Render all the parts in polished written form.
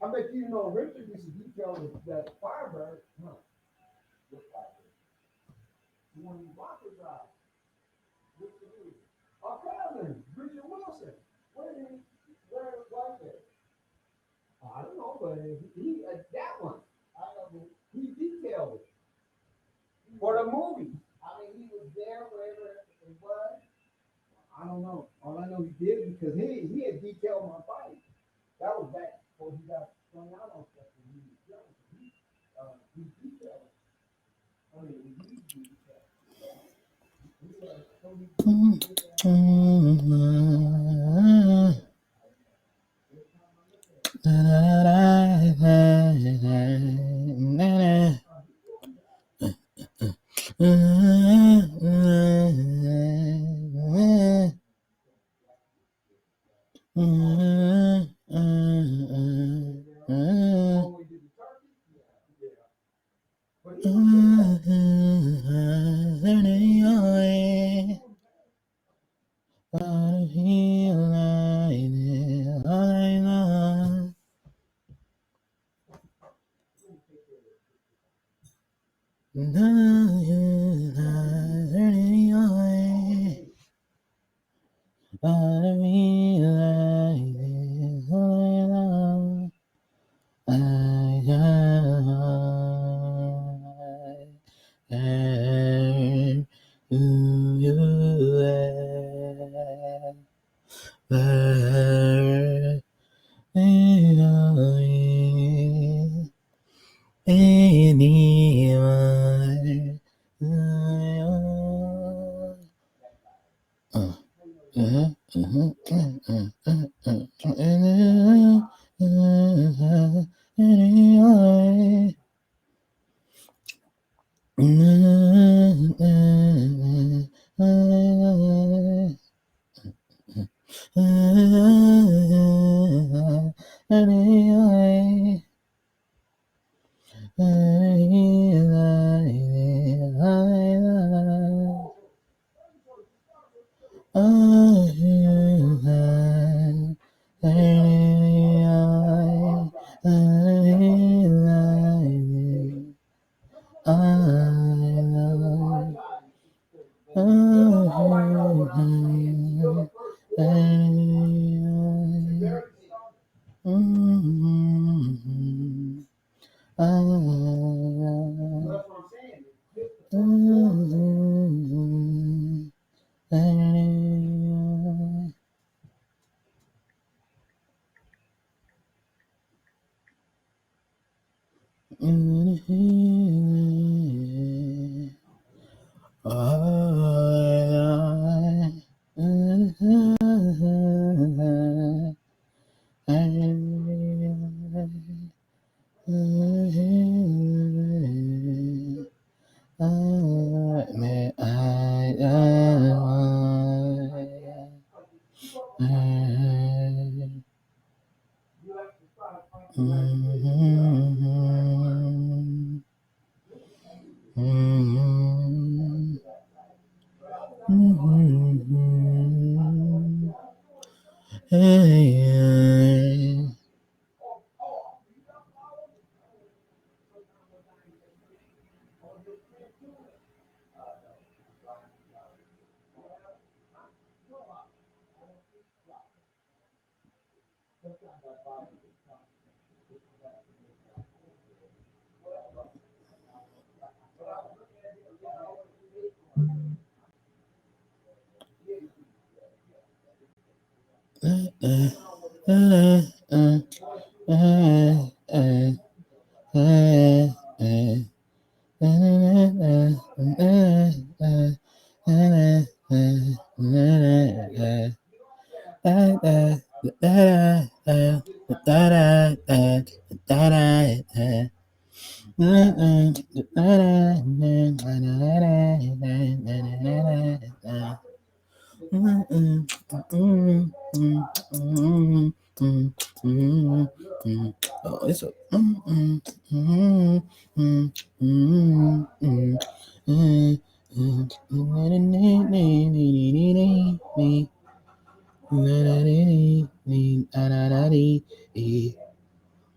I bet you know Richard used to detail that Firebird. Huh? What Firebird? The one you walk with drive. What's the name? Our cousin, Richard Wilson. Where did he? Where was it? I don't know, but he that one. I know he detailed it for the movie. I mean, he was there wherever it was. I don't know. All I know he did it because he had detailed my bike. That was back before he got thrown out on stuff when he was young. He detailed it. I mean, he detailed it. He so he did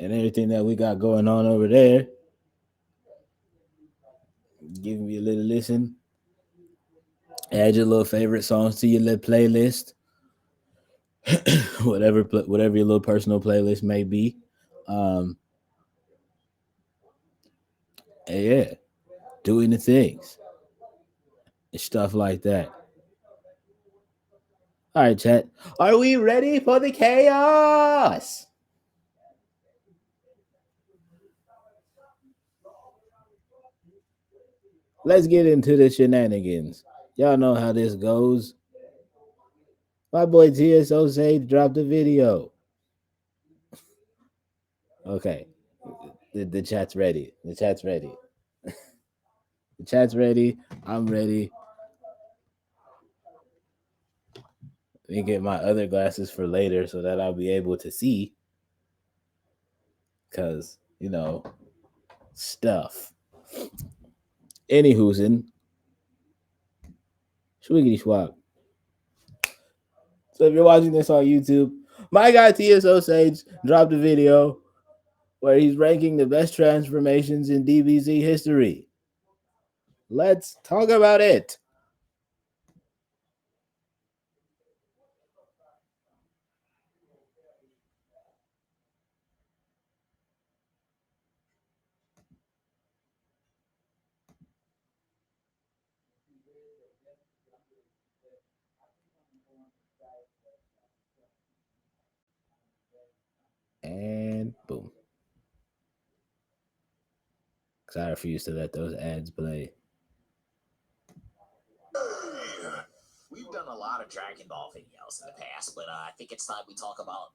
and everything that we got going on over there. Give me a little listen. Add your little favorite songs to your little playlist, whatever your little personal playlist may be. Um, and yeah, doing the things and stuff like that. All right, chat. Are we ready for the chaos? Let's get into the shenanigans. Y'all know how this goes. My boy TSO Sage dropped a video. Okay, the chat's ready. The chat's ready. The chat's ready. I'm ready. Let me get my other glasses for later so that I'll be able to see. Cause stuff. Anywho's in Swiggity Swap. So if you're watching this on YouTube, my guy TSO Sage dropped a video where he's ranking the best transformations in DBZ history. Let's talk about it. And boom. Because I refuse to let those ads play. We've done a lot of Dragon Ball videos in the past, but I think it's time we talk about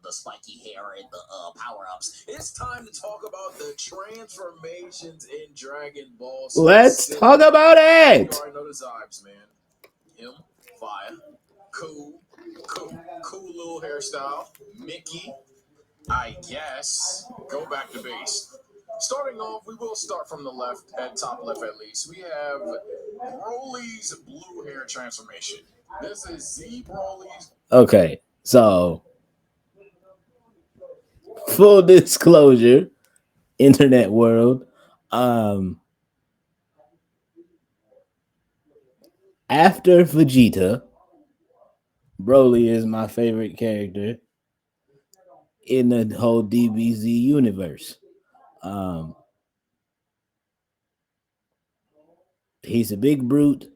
the spiky hair and the power-ups. It's time to talk about the transformations in Dragon Ball. Let's talk about it! You already know the vibes, man. Him, fire, cool little hairstyle. Mickey, I guess. Go back to base. Starting off, we will start from the left, at top left at least. We have Broly's blue hair transformation. This is Z Broly's. Okay, so full disclosure, internet world. After Vegeta, Broly is my favorite character in the whole DBZ universe. Um, he's a big brute.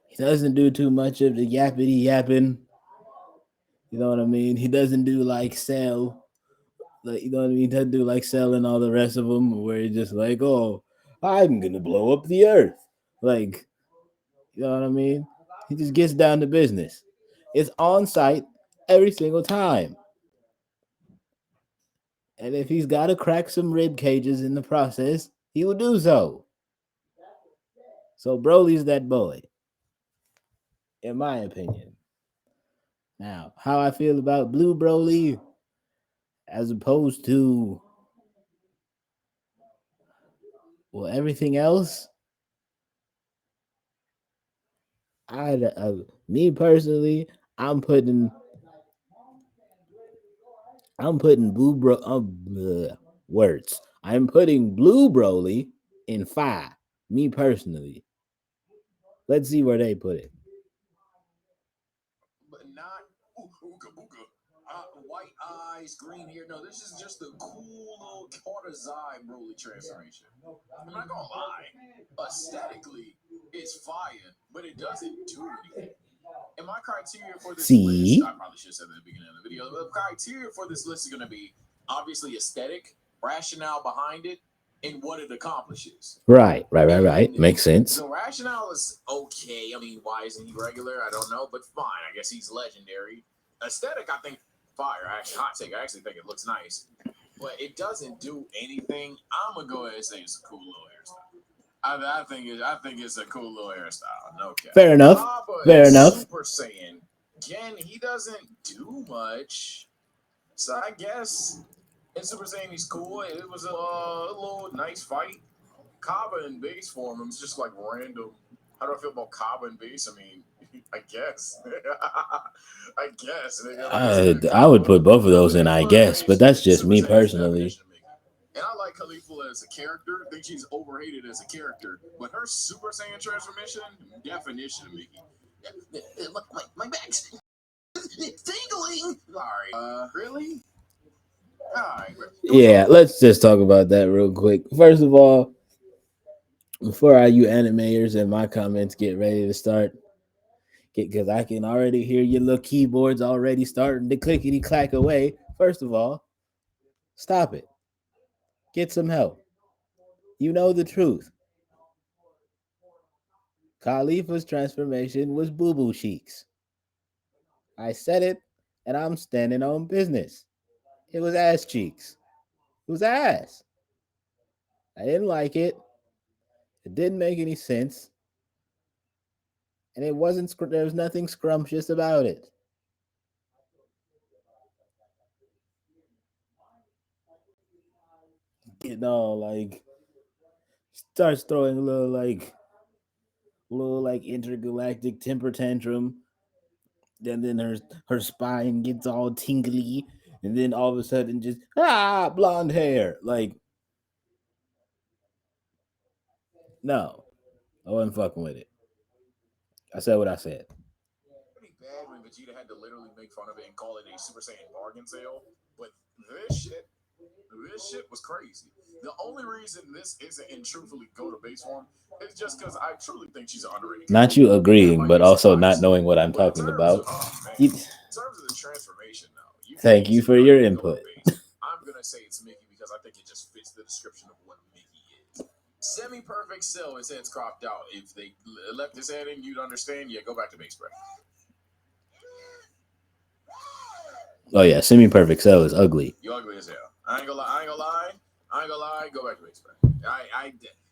He doesn't do too much of the yappity yapping. You know what I mean? He doesn't do like Cell. Like, you know what I mean? He doesn't do like Cell and all the rest of them, where he's just like, oh, I'm gonna blow up the earth. Like, you know what I mean? He just gets down to business. It's on site every single time. And if he's got to crack some rib cages in the process, he will do so. So Broly's that boy, in my opinion. Now, how I feel about Blue Broly as opposed to, well, everything else, me personally, I'm putting Blue Bro words. I'm putting Blue Broly in 5. Me personally. Let's see where they put it. But not ooga booga. White eyes, green hair. No, this is just a cool little quarter's eye Broly transformation. I'm not gonna lie. Aesthetically, it's fire, but it doesn't do anything. And my criteria for this list, I probably should have said that at the beginning of the video. The criteria for this list is going to be obviously aesthetic, rationale behind it, and what it accomplishes. Right. Makes sense. The rationale is okay. I mean, why isn't he regular? I don't know, but fine. I guess he's legendary. Aesthetic, I think, fire. Hot take. I actually think it looks nice, but it doesn't do anything. I'm gonna go ahead and say it's a cool little hairstyle. I think it's a cool little hairstyle. No cap. Fair enough. Super Saiyan. Again, he doesn't do much. So I guess in Super Saiyan he's cool. It was a little nice fight. Kaba in base form, it's just like random. How do I feel about Kaba in base? I mean, I guess. I guess. Nigga. I would put both of those in, I guess, but that's just me personally. And I like Khalifa as a character. I think she's overrated as a character. But her Super Saiyan transformation, definition of Mickey. My back's tingling. Sorry. Really? Alright. Yeah, let's just talk about that real quick. First of all, before all you animators and my comments get ready to start, because I can already hear your little keyboards already starting to clickety clack away. First of all, stop it. Get some help. You know the truth. Khalifa's transformation was boo boo cheeks. I said it, and I'm standing on business. It was ass cheeks. It was ass. I didn't like it. It didn't make any sense. And it wasn't, there was nothing scrumptious about it. You know, like, starts throwing a little like intergalactic temper tantrum. And then her spine gets all tingly. And then all of a sudden just, blonde hair. Like, no, I wasn't fucking with it. I said what I said. Pretty bad when Vegeta had to literally make fun of it and call it a Super Saiyan bargain sale. But this shit was crazy. The only reason this isn't in truthfully go to base form is just because I truly think she's an underrated. Not you agreeing, but also not knowing what I'm talking about. In terms of the transformation, though, Thank you for your input. I'm gonna say it's Mickey because I think it just fits the description of what Mickey is. Semi-perfect cell, his head's cropped out. If they left his head in, you'd understand. Yeah, go back to base breath. Oh yeah, semi-perfect cell is ugly. You ugly as hell. I ain't gonna lie. Go back to base breath.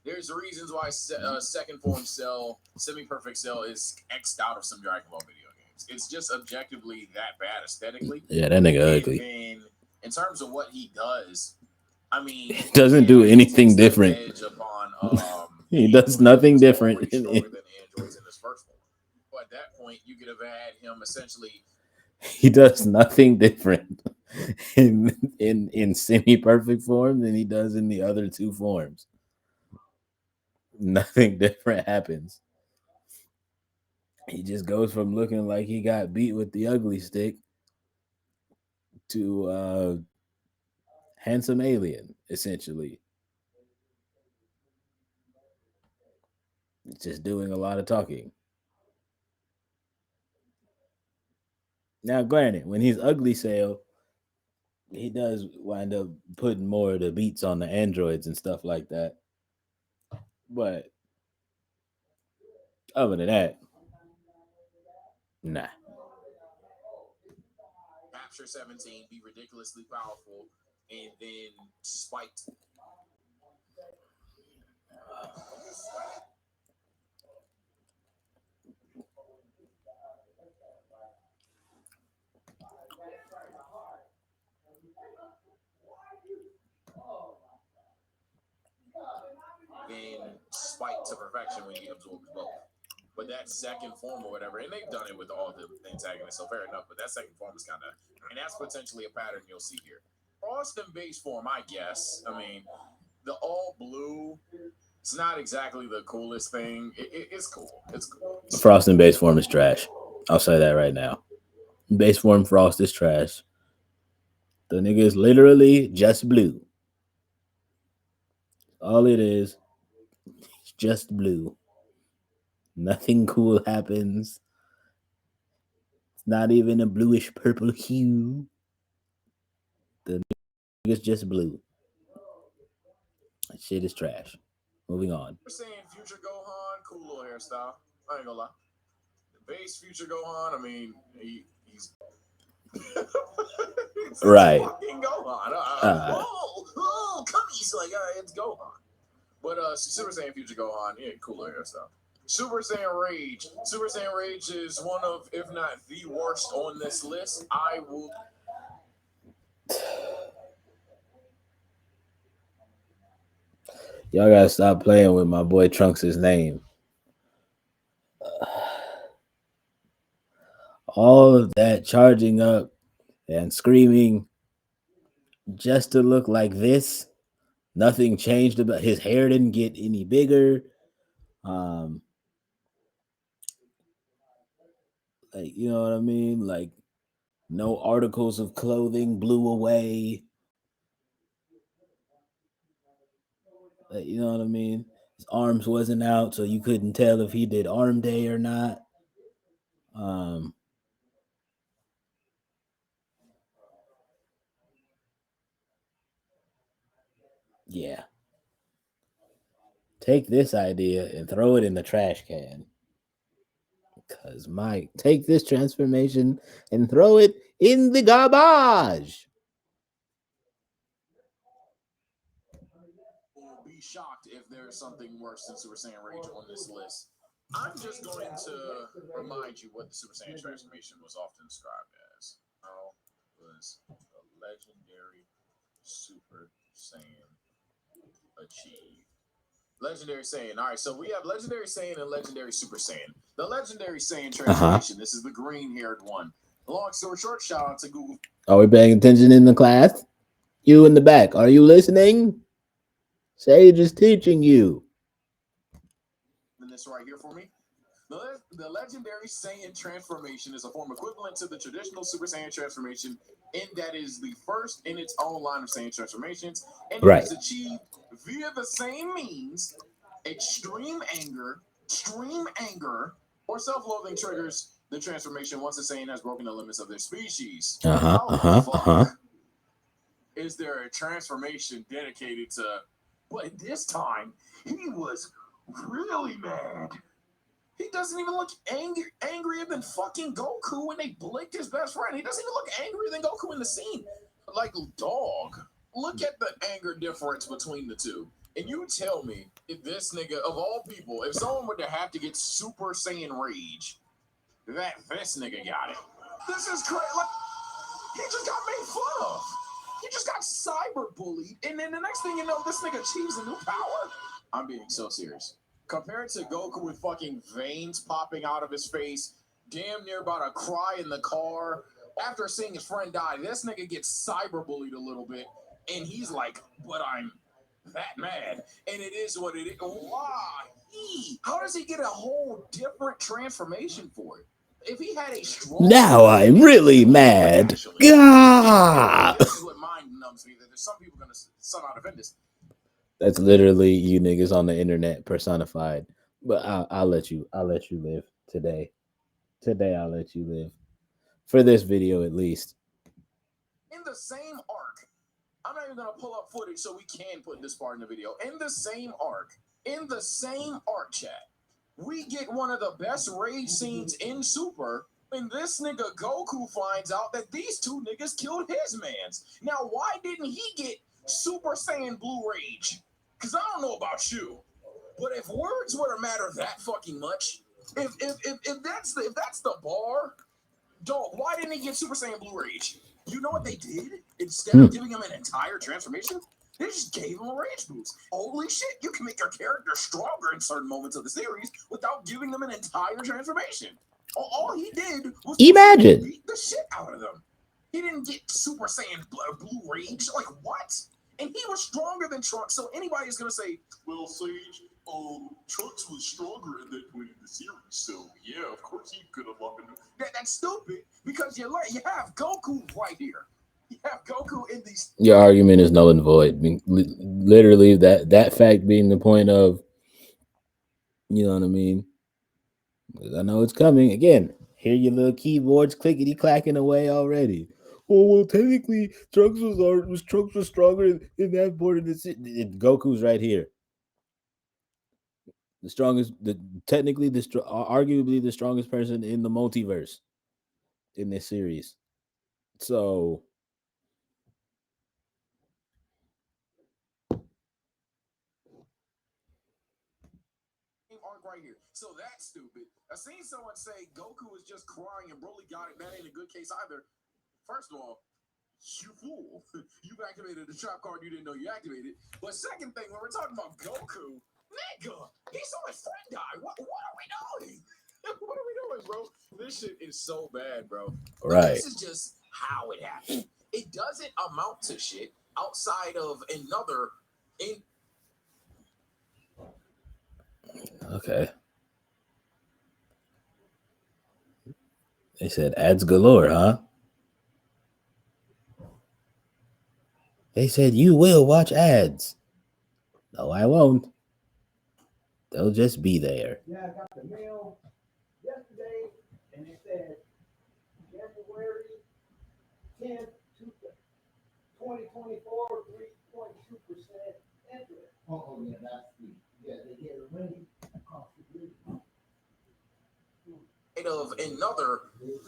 There's reasons why second form cell, semi-perfect cell is X'd out of some Dragon Ball video games. It's just objectively that bad aesthetically. Yeah, that nigga ugly. And in terms of what he does, I mean, he doesn't do anything different. He does nothing different. Than androids in this first one. But at that point, you could have had him essentially. He does nothing different in semi-perfect form than he does in the other two forms. Nothing different happens. He just goes from looking like he got beat with the ugly stick to handsome alien, essentially. Just doing a lot of talking. Now, granted, when he's ugly Cell, he does wind up putting more of the beats on the androids and stuff like that. But other than that, nah. Capture 17, be ridiculously powerful, and then spiked. And spiked to perfection when he absorbs both. But that second form or whatever, and they've done it with all the antagonists, so fair enough, but that second form is kind of, and that's potentially a pattern you'll see here. Frost and base form, I guess. I mean, the all blue, it's not exactly the coolest thing. It's cool. It's cool. Frost and base form is trash. I'll say that right now. Base form Frost is trash. The nigga is literally just blue. All it is just blue. Nothing cool happens. It's not even a bluish purple hue. The nigga's just blue. That shit is trash. Moving on. We're saying future Gohan, cool little hairstyle. I ain't gonna lie. The base future Gohan, I mean, he's it's right. Fucking Gohan. Cummies, like, it's Gohan. But Super Saiyan future Gohan, yeah, cooler hairstyle. Super Saiyan Rage. Super Saiyan Rage is one of, if not the worst on this list. I will. Y'all gotta stop playing with my boy Trunks' name. all of that charging up and screaming just to look like this. Nothing changed about his hair, didn't get any bigger. Um, like, you know what I mean? Like, no articles of clothing blew away. Like, you know what I mean? His arms wasn't out, so you couldn't tell if he did arm day or not. Um, yeah. Take this idea and throw it in the trash can. Cause Mike, take this transformation and throw it in the garbage. Will be shocked if there's something worse than Super Saiyan Rage on this list. I'm just going to remind you what the Super Saiyan transformation was often described as. How was a legendary Super Saiyan achieved? Legendary Saiyan. All right, so we have Legendary Saiyan and Legendary Super Saiyan. The Legendary Saiyan transformation. This is the green-haired one. Long story short, shout out to Google. Are we paying attention in the class? You in the back, are you listening? Sage is teaching you. This right here for me. The Legendary Saiyan transformation is a form equivalent to the traditional Super Saiyan transformation, in that is the first in its own line of Saiyan transformations, and it is achieved via the same means. Extreme anger, or self-loathing triggers the transformation once a Saiyan has broken the limits of their species. How the fuck is there a transformation dedicated to? But this time, he was really mad. He doesn't even look angrier than fucking Goku when they blinked his best friend. He doesn't even look angrier than Goku in the scene. Like, dog. Look at the anger difference between the two. And you tell me, if this nigga, of all people, if someone were to have to get Super Saiyan Rage, that this nigga got it. This is crazy. Like, he just got made fun of. He just got cyber bullied. And then the next thing you know, this nigga achieves a new power. I'm being so serious. Compared to Goku with fucking veins popping out of his face, damn near about to cry in the car. After seeing his friend die, this nigga gets cyberbullied a little bit, and he's like, but I'm that mad. And it is what it is. Why? How does he get a whole different transformation for it? If he had a strong... Now I'm really mad. Gah! This is what mind numbs me. There's some people going to somehow defend this. That's literally you niggas on the internet personified. But I'll let you live today. Today I'll let you live. For this video at least. In the same arc, I'm not even gonna pull up footage so we can put this part in the video. In the same arc, chat, we get one of the best rage scenes in Super. And this nigga Goku finds out that these two niggas killed his mans. Now, why didn't he get Super Saiyan Blue Rage? Because I don't know about you, but if words were to matter that fucking much, if that's the bar, dog, why didn't he get Super Saiyan Blue Rage? You know what they did? Instead of giving him an entire transformation, they just gave him a rage boost. Holy shit, you can make your character stronger in certain moments of the series without giving them an entire transformation. All he did was imagine beat the shit out of them. He didn't get Super Saiyan Blue Rage. Like, what? And he was stronger than Trunks, so anybody's gonna say, well, Sage, Trunks was stronger at that point in the series, so yeah, of course he could have locked him. That's stupid, because you have Goku right here. You have Goku in these... Your argument is null and void. I mean, literally, that fact being the point of, you know what I mean? I know it's coming. Again, hear your little keyboards clickety clacking away already. Oh well, technically, Trunks was stronger in that board of the Goku's right here. The strongest, arguably the strongest person in the multiverse in this series. So arc right here. So that's stupid. I seen someone say Goku was just crying and Broly got it. That ain't a good case either. First of all, you fool. You've activated a trap card you didn't know you activated. But second thing, when we're talking about Goku, nigga, he saw his friend die. What are we doing? What are we doing, bro? This shit is so bad, bro. Right. This is just how it happened. It doesn't amount to shit outside of another. Okay. They said ads galore, huh? They said you will watch ads. No, I won't. They'll just be there. Yeah, I got the mail yesterday, and it said January 10th, 2024, 3.2% interest. Oh, yeah, that's they get a rating across the grid. Of another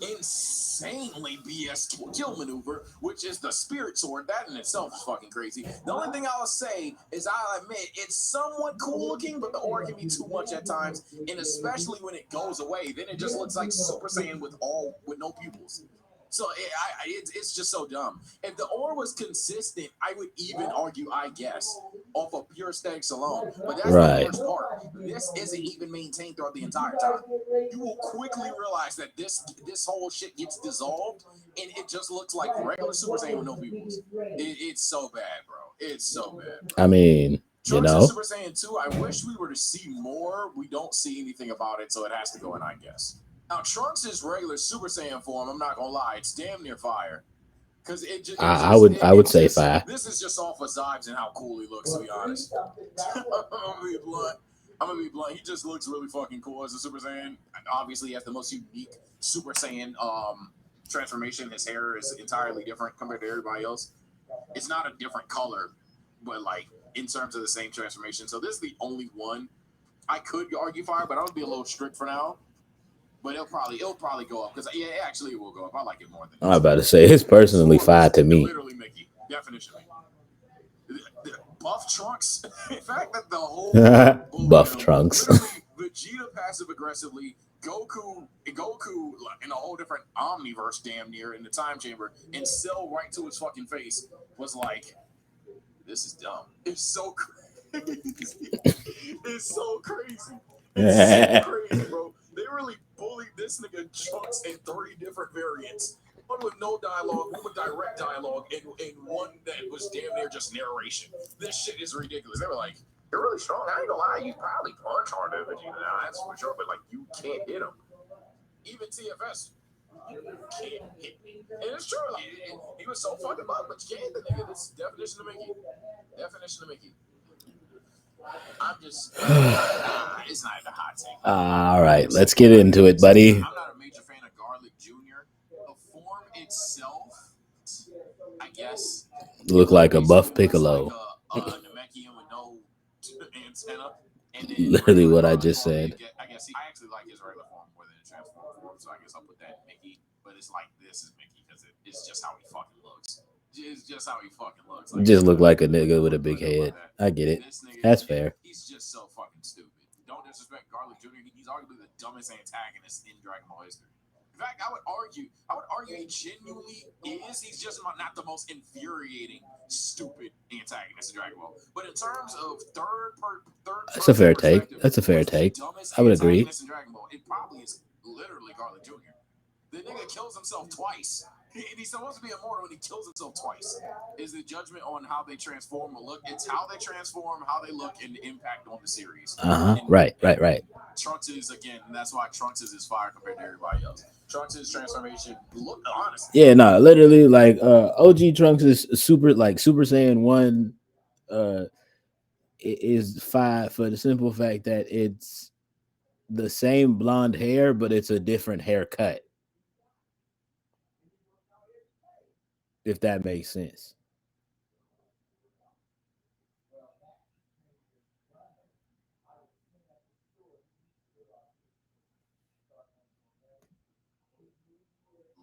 insanely BS kill maneuver, which is the spirit sword. That in itself is fucking crazy. The only thing I'll say is I'll admit it's somewhat cool looking, but the aura can be too much at times, and especially when it goes away, then it just looks like Super Saiyan with no pupils. So it's just so dumb. If the aura was consistent, I would even argue, I guess, off of pure aesthetics alone. But that's Right. the worst part. This isn't even maintained throughout the entire time. You will quickly realize that this whole shit gets dissolved, and it just looks like regular Super Saiyan with no pupils. It's so bad, bro. It's so bad. I mean, Trunks is Super Saiyan 2, I wish we were to see more. We don't see anything about it, so it has to go in, I guess. Now, Trunks' regular Super Saiyan form, I'm not gonna lie, it's damn near fire. Because I would say fire. This is just off of Zybes and how cool he looks, to be honest. I'm gonna be blunt. He just looks really fucking cool as a Super Saiyan. Obviously, he has the most unique Super Saiyan transformation. His hair is entirely different compared to everybody else. It's not a different color, but like in terms of the same transformation. So this is the only one I could argue fire, but I'm gonna be a little strict for now. But it'll probably go up because actually it will go up. I like it more than. I'm about to say it's personally fire to me. Literally, Mickey. Definition. Buff Trunks. In fact, that the whole buff Trunks. Vegeta passive aggressively, Goku in a whole different omniverse, damn near in the time chamber, and Cell right to his fucking face was like, "This is dumb. It's so crazy. It's so crazy. It's so crazy, bro. They really bullied this nigga Trunks in 3 different variants. One with no dialogue, one with direct dialogue, and one that was damn near just narration. This shit is ridiculous. They were like, "You're really strong. I ain't gonna lie, you probably punch harder than Vegeta now, that's for sure, but like you can't hit him. Even TFS, you can't hit me." And it's true, like he was so fucking buff, but you can't hit the nigga. This is definition of Mickey. Definition of Mickey. I'm just it's not even a hot take. All right, let's get into it, buddy. I'm not a major fan of Garlic Jr. The form itself, I guess, look like a buff Piccolo. Like a Namekian with no antenna. And then literally what I just said. I guess I actually like his regular form more than his transform form, so I guess I'll put that in Mickey. But it's like this is Mickey because it's just how he fucking looks. It's just how he fucking looks. Like, just look like a nigga with a big head. I get it. That's fair. He's just so fucking stupid. Don't disrespect Garlic Jr. He's arguably the dumbest antagonist in Dragon Ball history. In fact, I would argue he genuinely is. He's just not the most infuriating, stupid antagonist in Dragon Ball. But in terms of third, that's a fair take. That's a fair take. I would agree. In Dragon Ball, it probably is literally Garlic Jr. The nigga kills himself twice. And he's supposed to be immortal, and he kills himself twice. Is the judgment on how they transform or look? It's how they transform, how they look, and the impact on the series. Right. Trunks is, again, that's why Trunks is fire compared to everybody else. Trunks' transformation, look, honestly. Yeah, no, literally, like OG Trunks is Super Saiyan 1 is 5 for the simple fact that it's the same blonde hair, but it's a different haircut. If that makes sense.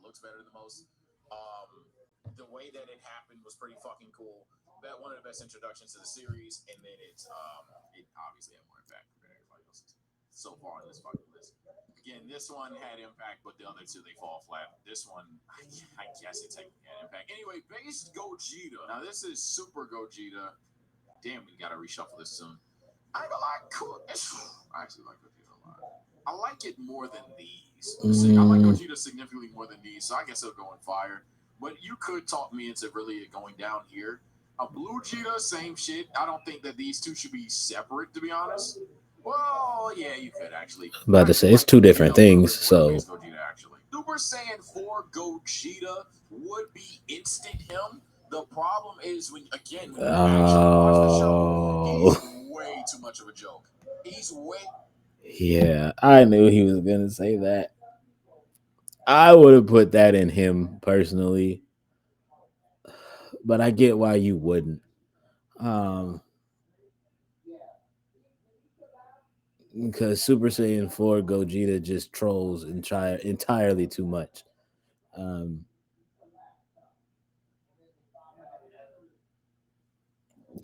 Looks better than most. The way that it happened was pretty fucking cool. That one of the best introductions to the series, and then it obviously had more impact compared to everybody else's so far on this fucking list. Again, this one had impact, but the other two they fall flat. This one, I guess it technically had impact. Anyway, base Gogeta. Now this is Super Gogeta. Damn, we gotta reshuffle this soon. I ain't gonna lie, cool. I actually like Gogeta a lot. I like it more than these. See, I like Gogeta significantly more than these, so I guess it'll go in fire. But you could talk me into really it going down here. A Blue Cheetah, same shit. I don't think that these two should be separate, to be honest. Well, yeah, you could actually. I'm about to say it's two different things. So Gogeta, actually. Super Saiyan 4 Gogeta would be instant him. The problem is when you actually watch the show, he's way too much of a joke. He's way. Yeah, I knew he was gonna say that. I would have put that in him personally, but I get why you wouldn't. Because Super Saiyan 4 Gogeta just trolls entirely too much.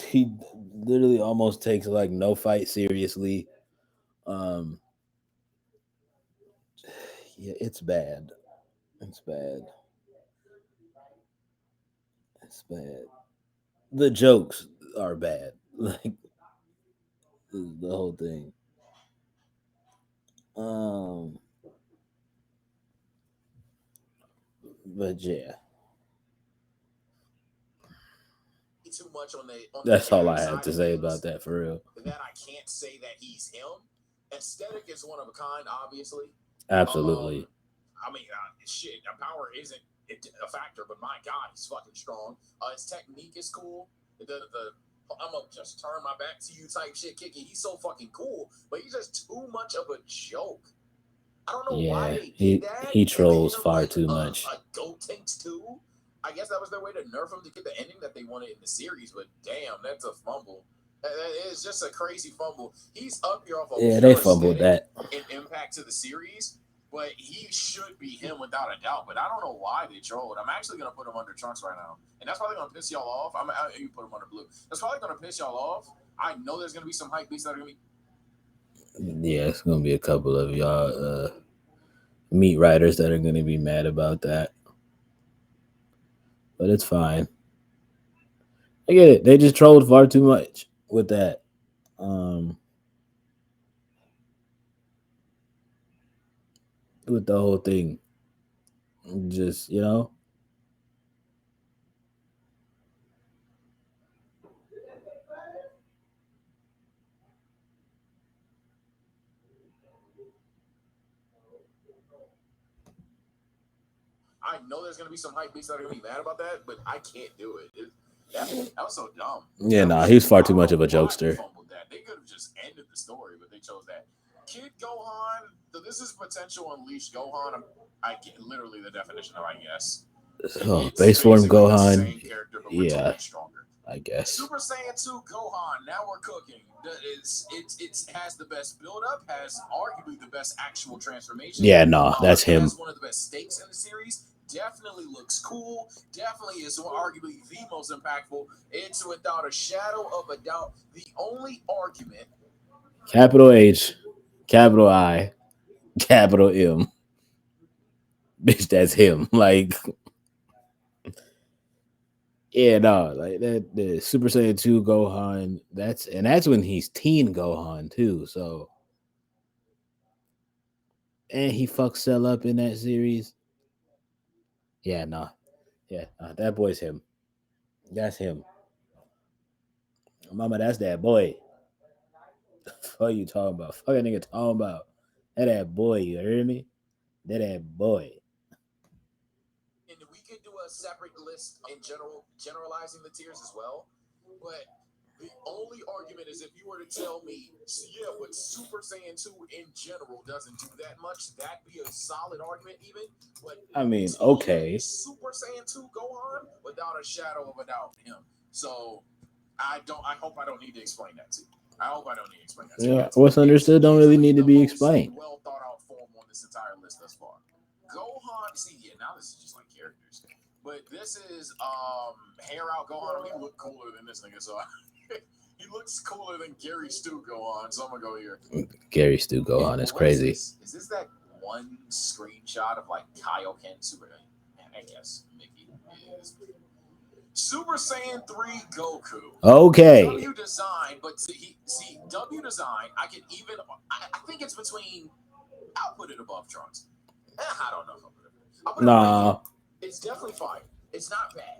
He literally almost takes like no fight seriously. Um, yeah, it's bad. It's bad. It's bad. The jokes are bad. Like the whole thing. Um, but yeah. Too much on that's all I had to say about that, for real. That I can't say that he's him. Aesthetic is one of a kind, obviously. Absolutely. I mean, shit, power isn't a factor, but my God, he's fucking strong. His technique is cool. I'm gonna just turn my back to you type shit, Kiki. He's so fucking cool, but he's just too much of a joke. I don't know why they did that. He trolls far too much. Goat Tanks 2. I guess that was their way to nerf him to get the ending that they wanted in the series, but damn, that's a fumble. It's just a crazy fumble. He's up here off of they fumbled that. In impact to the series, but he should be him without a doubt. But I don't know why they trolled. I'm actually gonna put him under Trunks right now, and that's probably gonna piss y'all off. You put him under Blue. That's probably gonna piss y'all off. I know there's gonna be some hype beasts that are gonna be. Yeah, it's gonna be a couple of y'all meat riders that are gonna be mad about that, but it's fine. I get it. They just trolled far too much with that. With the whole thing. Just, I know there's gonna be some hype beasts that are gonna be mad about that, but I can't do it. That was so dumb. Yeah, he's far too much of a jokester. They could have just ended the story, but they chose that. Kid Gohan. So this is potential unleashed Gohan. I get literally the definition of, I guess. Base form Gohan. Yeah, I guess. Super Saiyan 2 Gohan. Now we're cooking. It has the best build up. Has arguably the best actual transformation. Yeah, that's him. Has one of the best stakes in the series. Definitely looks cool. Definitely is arguably the most impactful. It's without a shadow of a doubt the only argument. Capital H, capital I, capital M. Bitch, that's him. Like, yeah, like that. The Super Saiyan 2 Gohan. That's when he's teen Gohan too. So, and he fucks Cell up in that series. Yeah, that boy's him. That's him. Mama, that's that boy. What are you talking about? Fuck that nigga talking about. That boy, you heard me? That boy. And we could do a separate list in generalizing the tiers as well. But the only argument is if you were to tell me, yeah, but Super Saiyan 2 in general doesn't do that much, that'd be a solid argument even. But I mean, okay. Super Saiyan 2 Gohan, without a shadow of a doubt, him. So I hope I don't need to explain that to you. I hope I don't need to explain that to you. Yeah, what's understood don't really need to be explained. Well thought out form on this entire list thus far. Gohan, now this is just like characters. But this is hair out Gohan. He look cooler than this nigga, so he looks cooler than Gary Stu Gohan. So I'm gonna go here. Gary Stu Gohan is crazy. Is this that one screenshot of like Kaioken Super? I guess Mickey is. Super Saiyan 3 Goku. Okay. W design, but see W design. I think it's between I'll put it above Trunks. I don't know if I'll put it. I'll put it Nah, It's definitely fine. It's not bad.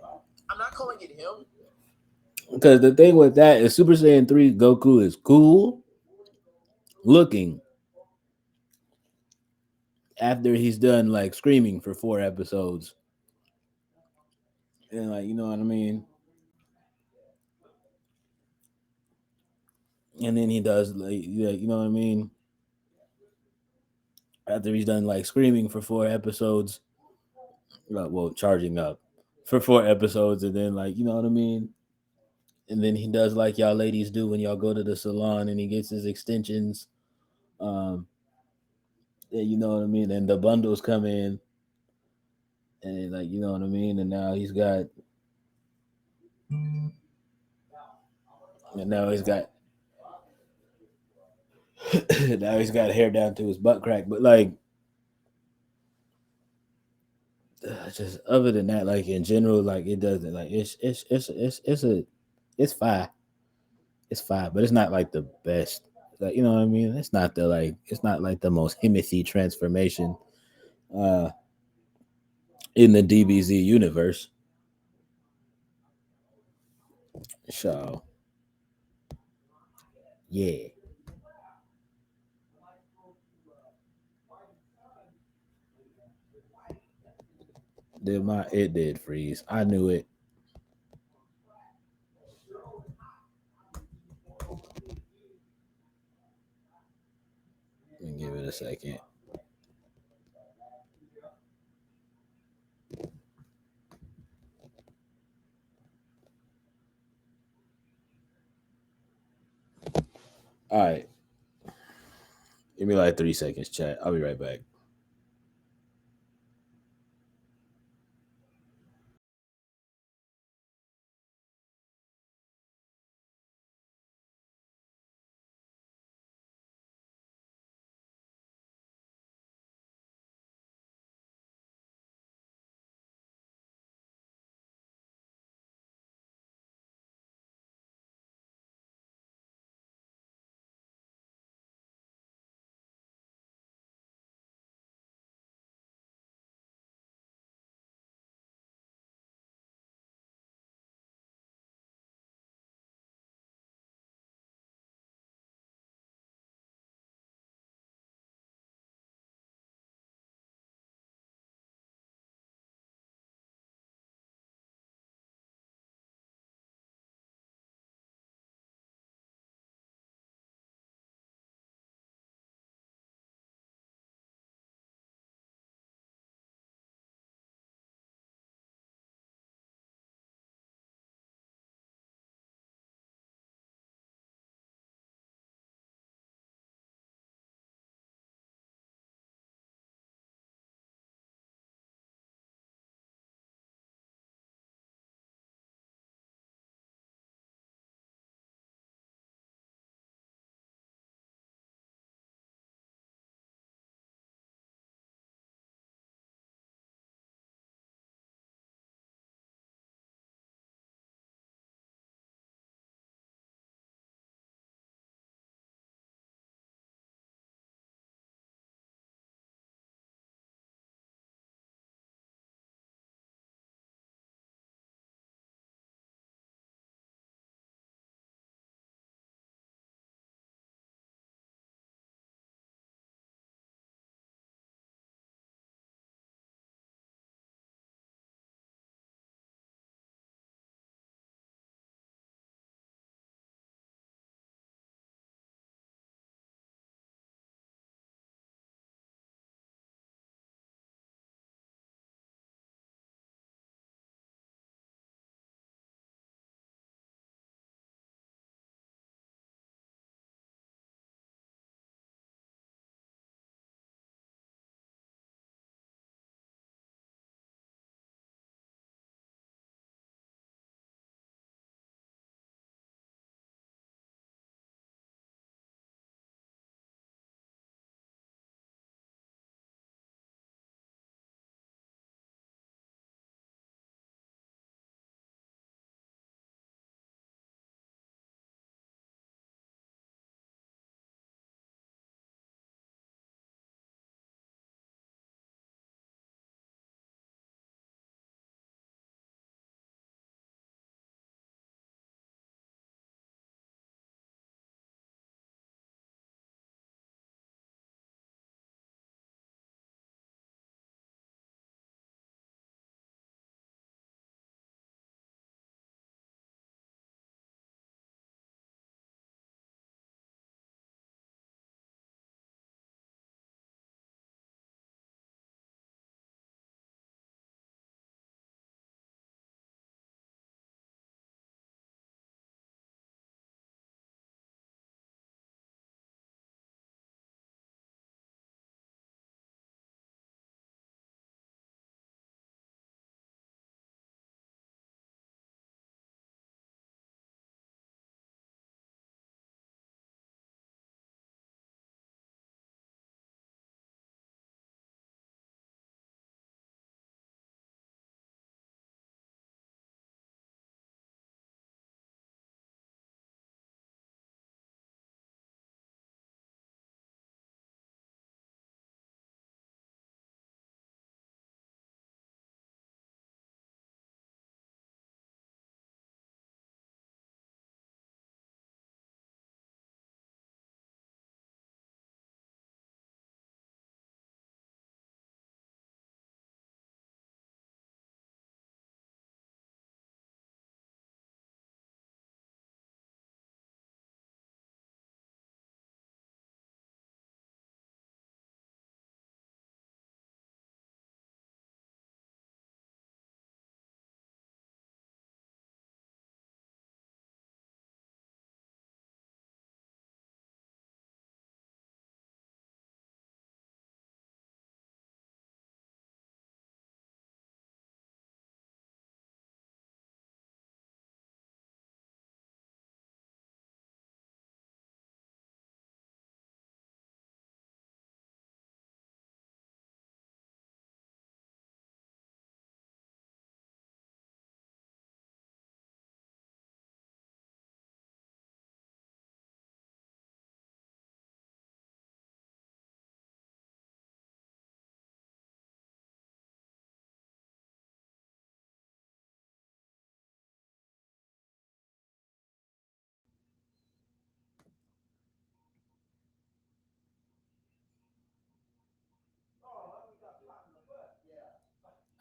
I'm not calling it him. because the thing with that is Super Saiyan 3 Goku is cool looking after he's done like screaming for 4 episodes. And like, you know what I mean? And then he does like, yeah, you know what I mean? After he's done like screaming for 4 episodes, well, charging up for 4 episodes, and then like, you know what I mean? And then he does like y'all ladies do when y'all go to the salon and he gets his extensions. Yeah, you know what I mean? And the bundles come in and like, you know what I mean? And now he's got and now he's got now he's got hair down to his butt crack. But like just other than that, like in general, like it doesn't like it's fine. It's fine, but it's not like the best. Like, you know what I mean? It's not the like it's not like the most Himothy transformation uh in the DBZ universe. So yeah. It did freeze. I knew it. Let me give it a second. All right. Give me like 3 seconds, chat. I'll be right back.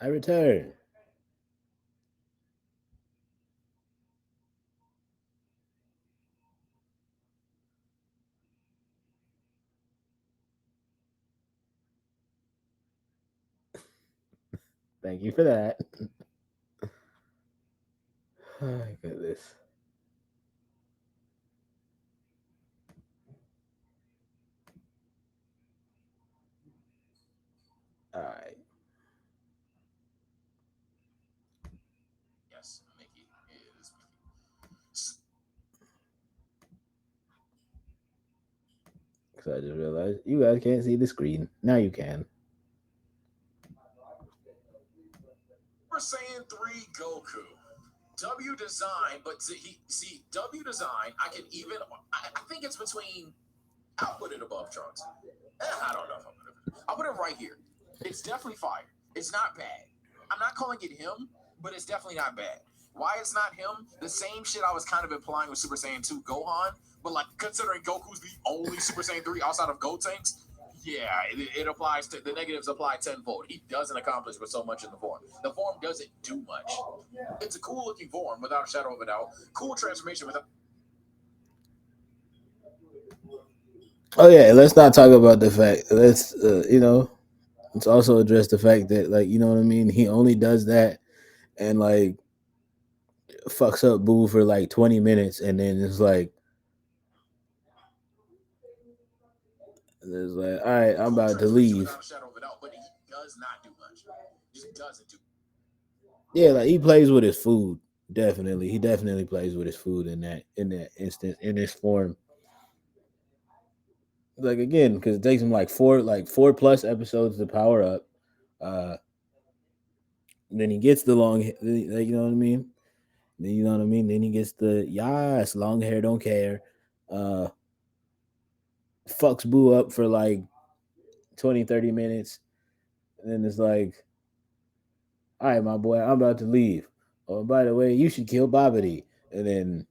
I return. Thank you for that. Oh my goodness. All right. Yes, Mickey. It is Mickey. So I just realized you guys can't see the screen. Now you can. Super Saiyan 3 Goku. W design, but W design, I can even, I think it's between, I'll put it above Trunks. I don't know if I'll put it right here. It's definitely fire. It's not bad. I'm not calling it him, but it's definitely not bad. Why it's not him? The same shit I was kind of implying with Super Saiyan 2 Gohan, but like considering Goku's the only Super Saiyan 3 outside of Gotenks, yeah, it applies to the negatives apply tenfold. He doesn't accomplish with so much in the form. The form doesn't do much. It's a cool looking form without a shadow of a doubt. Cool transformation without. Oh yeah, let's not talk about the fact. Let's let's also address the fact that like you know what I mean. He only does that and like fucks up Boo for like 20 minutes, and then it's like, all right, I'm Cool about to transformation leave. without a shadow of a doubt, but he does not do much. Just doesn't do. Yeah, like he plays with his food. Definitely, he definitely plays with his food in that instance in this form. Like again, because it takes him like four plus episodes to power up. Uh, then he gets the long, like, you know what I mean. Then you know what I mean. Then he gets the yes, long hair, don't care. Uh, fucks Boo up for like 20, 30 minutes, and then it's like, all right, my boy, I'm about to leave. Oh, by the way, you should kill Bobbity, and then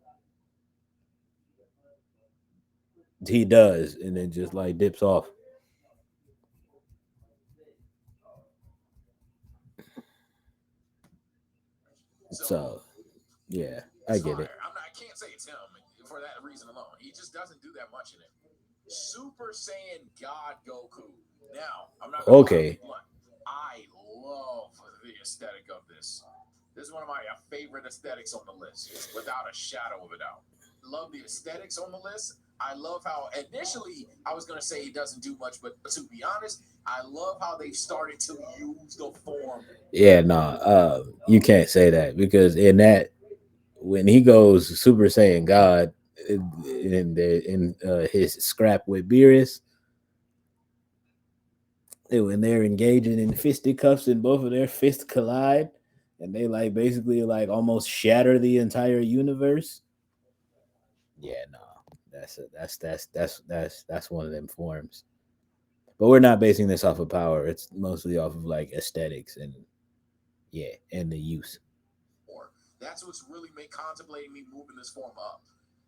he does, and then just like dips off. So So yeah, I it's get it. fire. I can't say it's him for that reason alone. He just doesn't do that much in it. Super Saiyan God Goku. Now, I'm not gonna lie, I'll be Okay, blunt. I love the aesthetic of this. This is one of my favorite aesthetics on the list, without a shadow of a doubt. Love the aesthetics on the list. I love how initially I was gonna say he doesn't do much, but to be honest, I love how they started to use the form. yeah, no, you can't say that because in that when he goes Super Saiyan God in his scrap with Beerus, when they're engaging in fisticuffs and both of their fists collide, and they like basically like almost shatter the entire universe. Yeah, no, that's one of them forms. But we're not basing this off of power. It's mostly off of like aesthetics and yeah, and the use. That's what's really contemplating me moving this form up.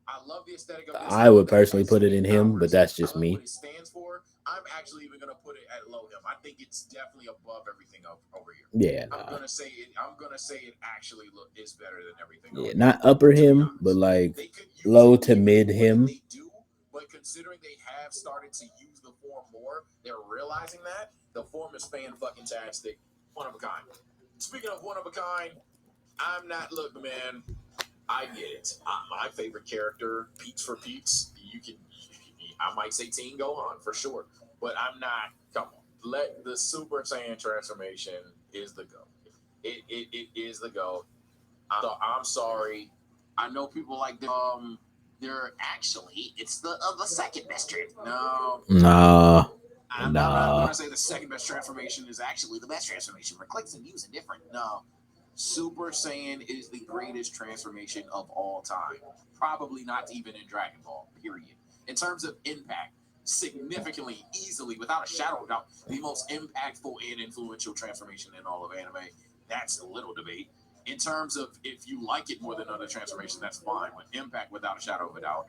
I love the aesthetic of this. I I love would that it personally has so put it many in him, but powers. that's I just love what me. it stands for. I'm actually even gonna put it at low him. I think it's definitely above everything over here. Yeah, I'm nah. gonna say it. I'm gonna say it actually is better than everything Yeah, over here. not upper To be him, but honest, like they could use low it to even mid more than him. they do. But considering they have started to use the form more, they're realizing that the form is fan fucking tastic, one of a kind. Speaking of one of a kind, I'm not. Look, man. I get it. My favorite character, Peach for Peach, you can. I might say Teen Gohan for sure, but I'm not. Come on, let the Super Saiyan transformation is the go. It is the go. I'm sorry. I know people like they're actually it's the second best trend. No, Nah, I'm not nah. gonna say the second best transformation is actually the best transformation. For clicks and views are different. No, Super Saiyan is the greatest transformation of all time. Probably not even in Dragon Ball. Period. In terms of impact, significantly, easily, without a shadow of doubt, the most impactful and influential transformation in all of anime. That's a little debate. In terms of if you like it more than other transformations, that's fine. But impact, without a shadow of a doubt,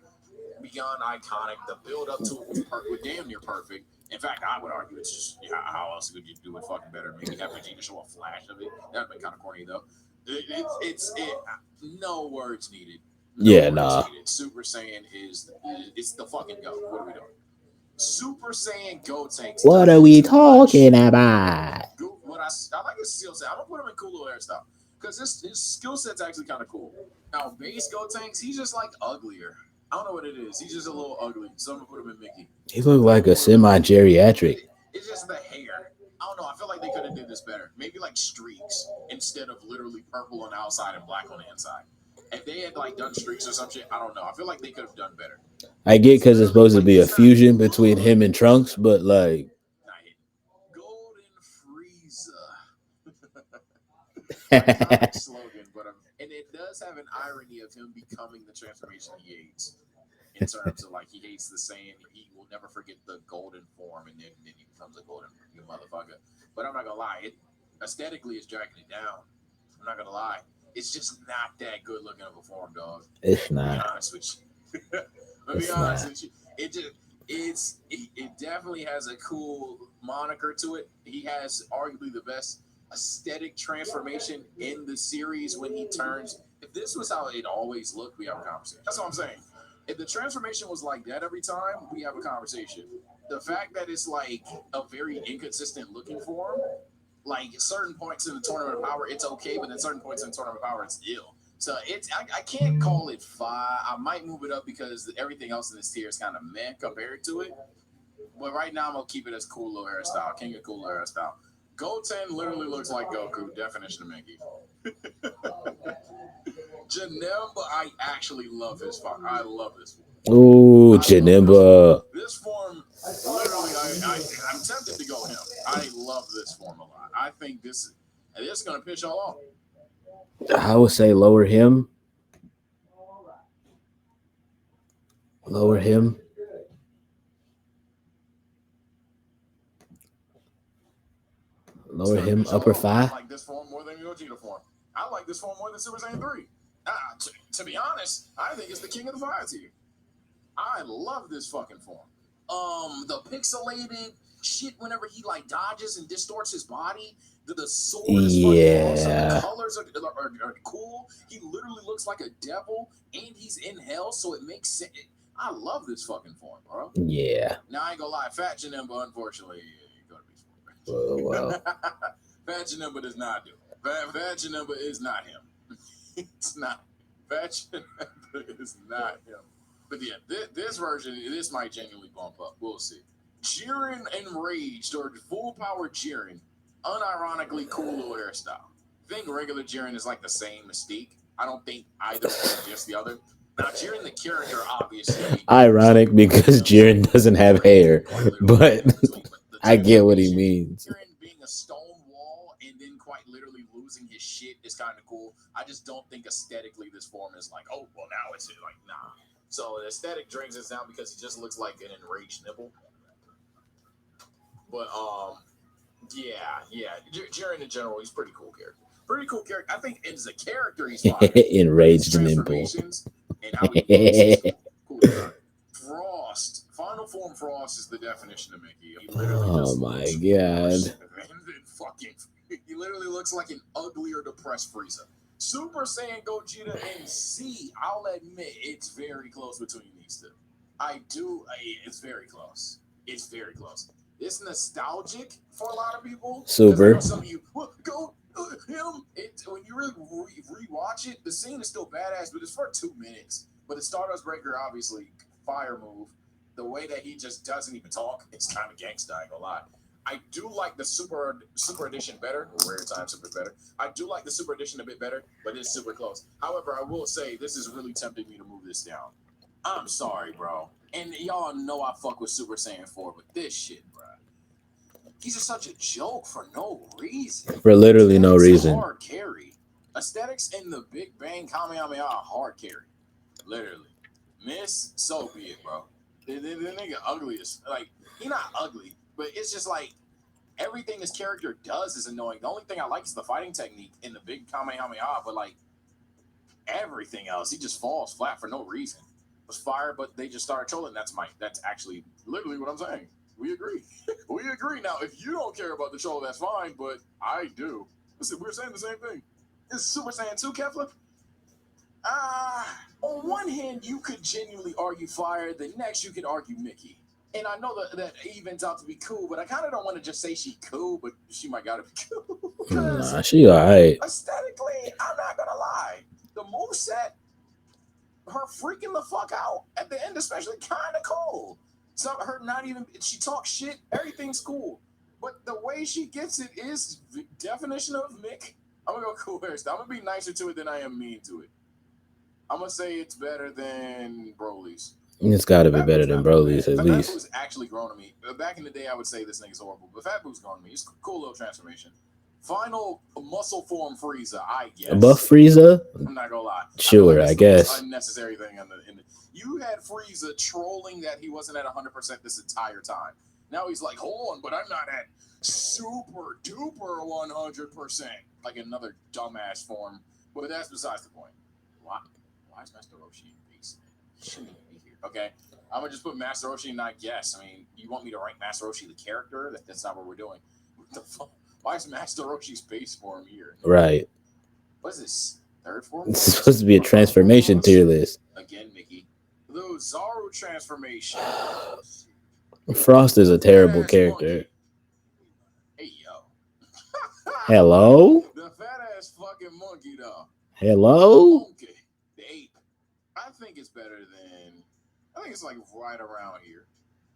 beyond iconic. The build up to it was damn near perfect. In fact, I would argue it's just how else could you do it fucking better? Maybe have Vegeta show a flash of it. That'd be kind of corny though. No words needed. Yeah, nah. Super Saiyan it's the fucking go. What are we doing? Super Saiyan Gotenks. What are we talking about? What I like his skill set. I'm gonna put him in cool little hairstyle because his skill set's actually kind of cool. Now base Gotenks, he's just like uglier. I don't know what it is. He's just a little ugly. So I'm gonna put him in Mickey. He looked like a semi-geriatric. It's just the hair. I don't know. I feel like they could have did this better. Maybe like streaks instead of literally purple on the outside and black on the inside. If they had like done streaks or some shit, I don't know. I feel like they could have done better. I get because it's supposed to be a fusion between him and Trunks, but like Golden Frieza. Slogan, but and it does have an irony of him becoming the transformation he hates. In terms of like he hates the saying he will never forget the golden form, and then he becomes a golden motherfucker. But I'm not gonna lie, it aesthetically is dragging it down. I'm not gonna lie, it's just not that good looking of a form, dog. It's not. To be honest with you. Let me be honest with you. It definitely has a cool moniker to it. He has arguably the best aesthetic transformation in the series when he turns. If this was how it always looked, we have a conversation. That's what I'm saying. If the transformation was like that every time, we have a conversation. The fact that it's like a very inconsistent looking form, like certain points in the Tournament of Power, it's okay, but at certain points in the Tournament of Power, it's ill. So I can't call it 5. I might move it up because everything else in this tier is kind of meh compared to it. But right now, I'm going to keep it as cool little hairstyle. King of cool little hairstyle. Goten literally looks like Goku. Definition of Mickey. Janemba, I actually love his form. I love this form. Ooh, Janemba. This form, literally, I'm tempted to go him. I love this form a lot. I think this is going to piss y'all off. I would say lower him. Lower him. Lower him, upper 5. I like this form more than Gogeta form. I like this form more than Super Saiyan 3. To be honest, I think it's the king of the 5 tier. I love this fucking form. The pixelated shit whenever he like dodges and distorts his body. The sword is fucking awesome. The colors are cool. He literally looks like a devil, and he's in hell, so it makes sense. I love this fucking form, bro. Yeah. Now I ain't gonna lie, Fat Janemba, unfortunately, ain't gonna be well. Fat Janemba does not do it. Fat Janemba is not him. It's not. Fat Janemba is not him. But yeah, this version, this might genuinely bump up. We'll see. Jiren Enraged, or Full Power Jiren, unironically cool little hairstyle. I think regular Jiren is like the same mystique. I don't think either is just the other. Now, Jiren the character, obviously. Ironic because Jiren doesn't have hair, but I get what he means. Jiren being a stone wall and then quite literally losing his shit is kind of cool. I just don't think aesthetically this form is like, oh, well, now it's like, nah. So the aesthetic drags us down because he just looks like an enraged nipple. But yeah. Jiren in general, he's pretty cool character. I think as a character, he's fine. Enraged nipple. And how he cool. Frost, final form Frost is the definition of Mickey. Oh my god! He literally looks like an uglier, depressed Frieza. Super Saiyan Gogeta and Z, I'll admit it's very close between these two. It's very close. It's nostalgic for a lot of people. Super. Some of you go him. When you really rewatch it, the scene is still badass, but it's for 2 minutes. But the Stardust Breaker, obviously, fire move. The way that he just doesn't even talk, it's kind of gangsta, I ain't gonna lie. I do like the Super Edition better. Rare time Super better. I do like the Super Edition a bit better, but it's super close. However, I will say this is really tempting me to move this down. I'm sorry, bro. And y'all know I fuck with Super Saiyan 4, but this shit, bro. He's just such a joke for no reason. For literally no reason. Hard carry. Aesthetics in the Big Bang Kamehameha hard carry. Literally. Miss, so be it, bro. The nigga ugly as, like, he not ugly. But it's just like everything this character does is annoying. The only thing I like is the fighting technique in the big Kamehameha, but like everything else, he just falls flat for no reason. It was fire, but they just started trolling. That's actually literally what I'm saying. We agree. We agree. Now, if you don't care about the troll, that's fine, but I do. Listen, we're saying the same thing. Is Super Saiyan 2 Kefla? On one hand, you could genuinely argue Fire. The next, you could argue Mickey. And I know that Even's out to be cool, but I kind of don't want to just say she cool, but she might gotta be cool. Nah, she alright. Aesthetically, I'm not gonna lie. The moveset, her freaking the fuck out at the end, especially, kind of cool. So her not even, she talks shit, everything's cool. But the way she gets it is definition of Mick. I'm gonna go cool hairstyle. I'm gonna be nicer to it than I am mean to it. I'm gonna say it's better than Broly's. It's got to be better than Broly's at least. Fat Boo's actually grown on me. Back in the day, I would say this nigga's horrible, but Fat Boo's grown on me. It's a cool little transformation. Final muscle form Frieza, I guess. Buff Frieza? I'm not gonna lie. Sure, I guess. Unnecessary thing you had Frieza trolling that he wasn't at 100% this entire time. Now he's like, hold on, but I'm not at super duper 100%. Like another dumbass form. But that's besides the point. Why is Master Roshi in the basement? He shouldn't even be here. Okay, I'm gonna just put Master Roshi and not guess. I mean, you want me to rank Master Roshi the character? That's not what we're doing. What the fuck? Why is Master Roshi's base form here? Right. What is this? Third form? It's supposed to be a transformation tier list. Again, Mickey. The Zaru transformation. Frost is a terrible character. Monkey. Hey, yo. Hello? The fat ass fucking monkey, though. Hello? Monkey. The ape. I think it's better than. I think it's like right around here.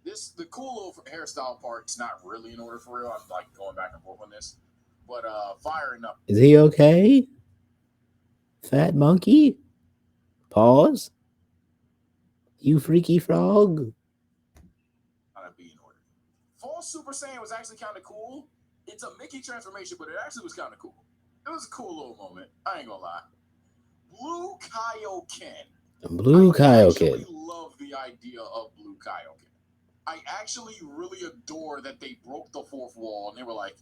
The cool little hairstyle part's not really in order for real. I'm like going back and forth on this. But firing up. Is he okay? Fat monkey? Pause. You freaky frog. Gotta be in order. Fall Super Saiyan was actually kind of cool. It's a Mickey transformation, but it actually was kind of cool. It was a cool little moment. I ain't gonna lie. Blue Kaioken. Blue Kaioken. I actually love the idea of Blue Kaioken. I actually really adore that they broke the fourth wall and they were like,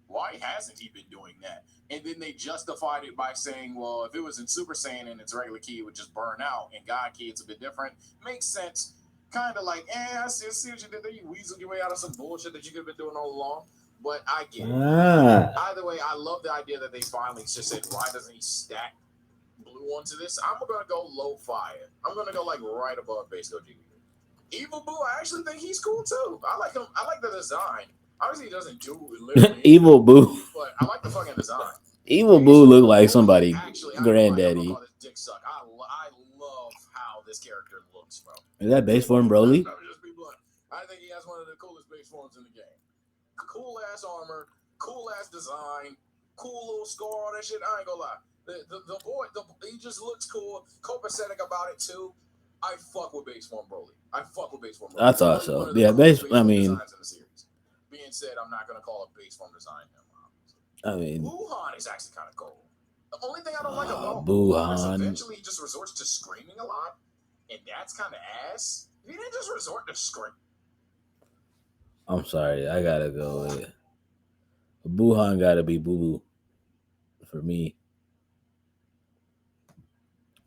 why hasn't he been doing that? And then they justified it by saying, well, if it was in Super Saiyan and its regular ki, it would just burn out. And God ki, it's a bit different. Makes sense. Kind of like, I see what you did there. You weaseled your way out of some bullshit that you could have been doing all along. But I get it. Either way, I love the idea that they finally just said, why doesn't he stack blue onto this? I'm going to go low fire. I'm going to go like right above base Gogeta. Evil Boo, I actually think he's cool too. I like him. I like the design. Obviously, he doesn't do literally Evil Boo. But I like the fucking design. Evil Boo look like somebody granddaddy. Dick suck. I love how this character looks, bro. Is that base form Broly? Just be blunt. I think he has one of the coolest base forms in the game. Cool ass armor, cool ass design, cool little score on that shit. I ain't gonna lie. The boy, he just looks cool. Copacetic about it too. I fuck with base form Broly. I I thought so. Yeah, base. I mean, being said, I'm not gonna call it base form design. I mean, Wuhan is actually kind of cool. The only thing I don't like about Wuhan is eventually he just resorts to screaming a lot, and that's kind of ass. He didn't just resort to scream. I'm sorry, I gotta go with Wuhan. Gotta be Boo Boo for me.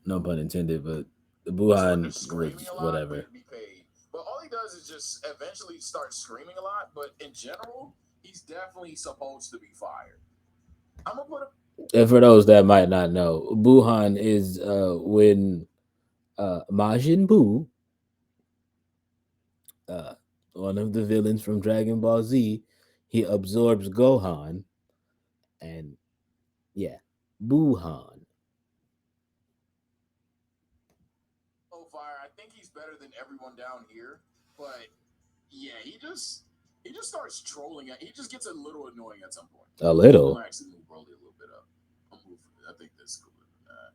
No pun intended, but the Wuhan looks whatever. But all he does is just eventually start screaming a lot. But in general, he's definitely supposed to be fired. I'm gonna put him. And for those that might not know, Wuhan is when Majin Buu, one of the villains from Dragon Ball Z, he absorbs Gohan, and yeah, Wuhan. Fire. I think he's better than everyone down here, but yeah, he just starts trolling. He just gets a little annoying at some point. A little. I'm actually move Broly a little bit up. I'll move. I think this is cooler than that.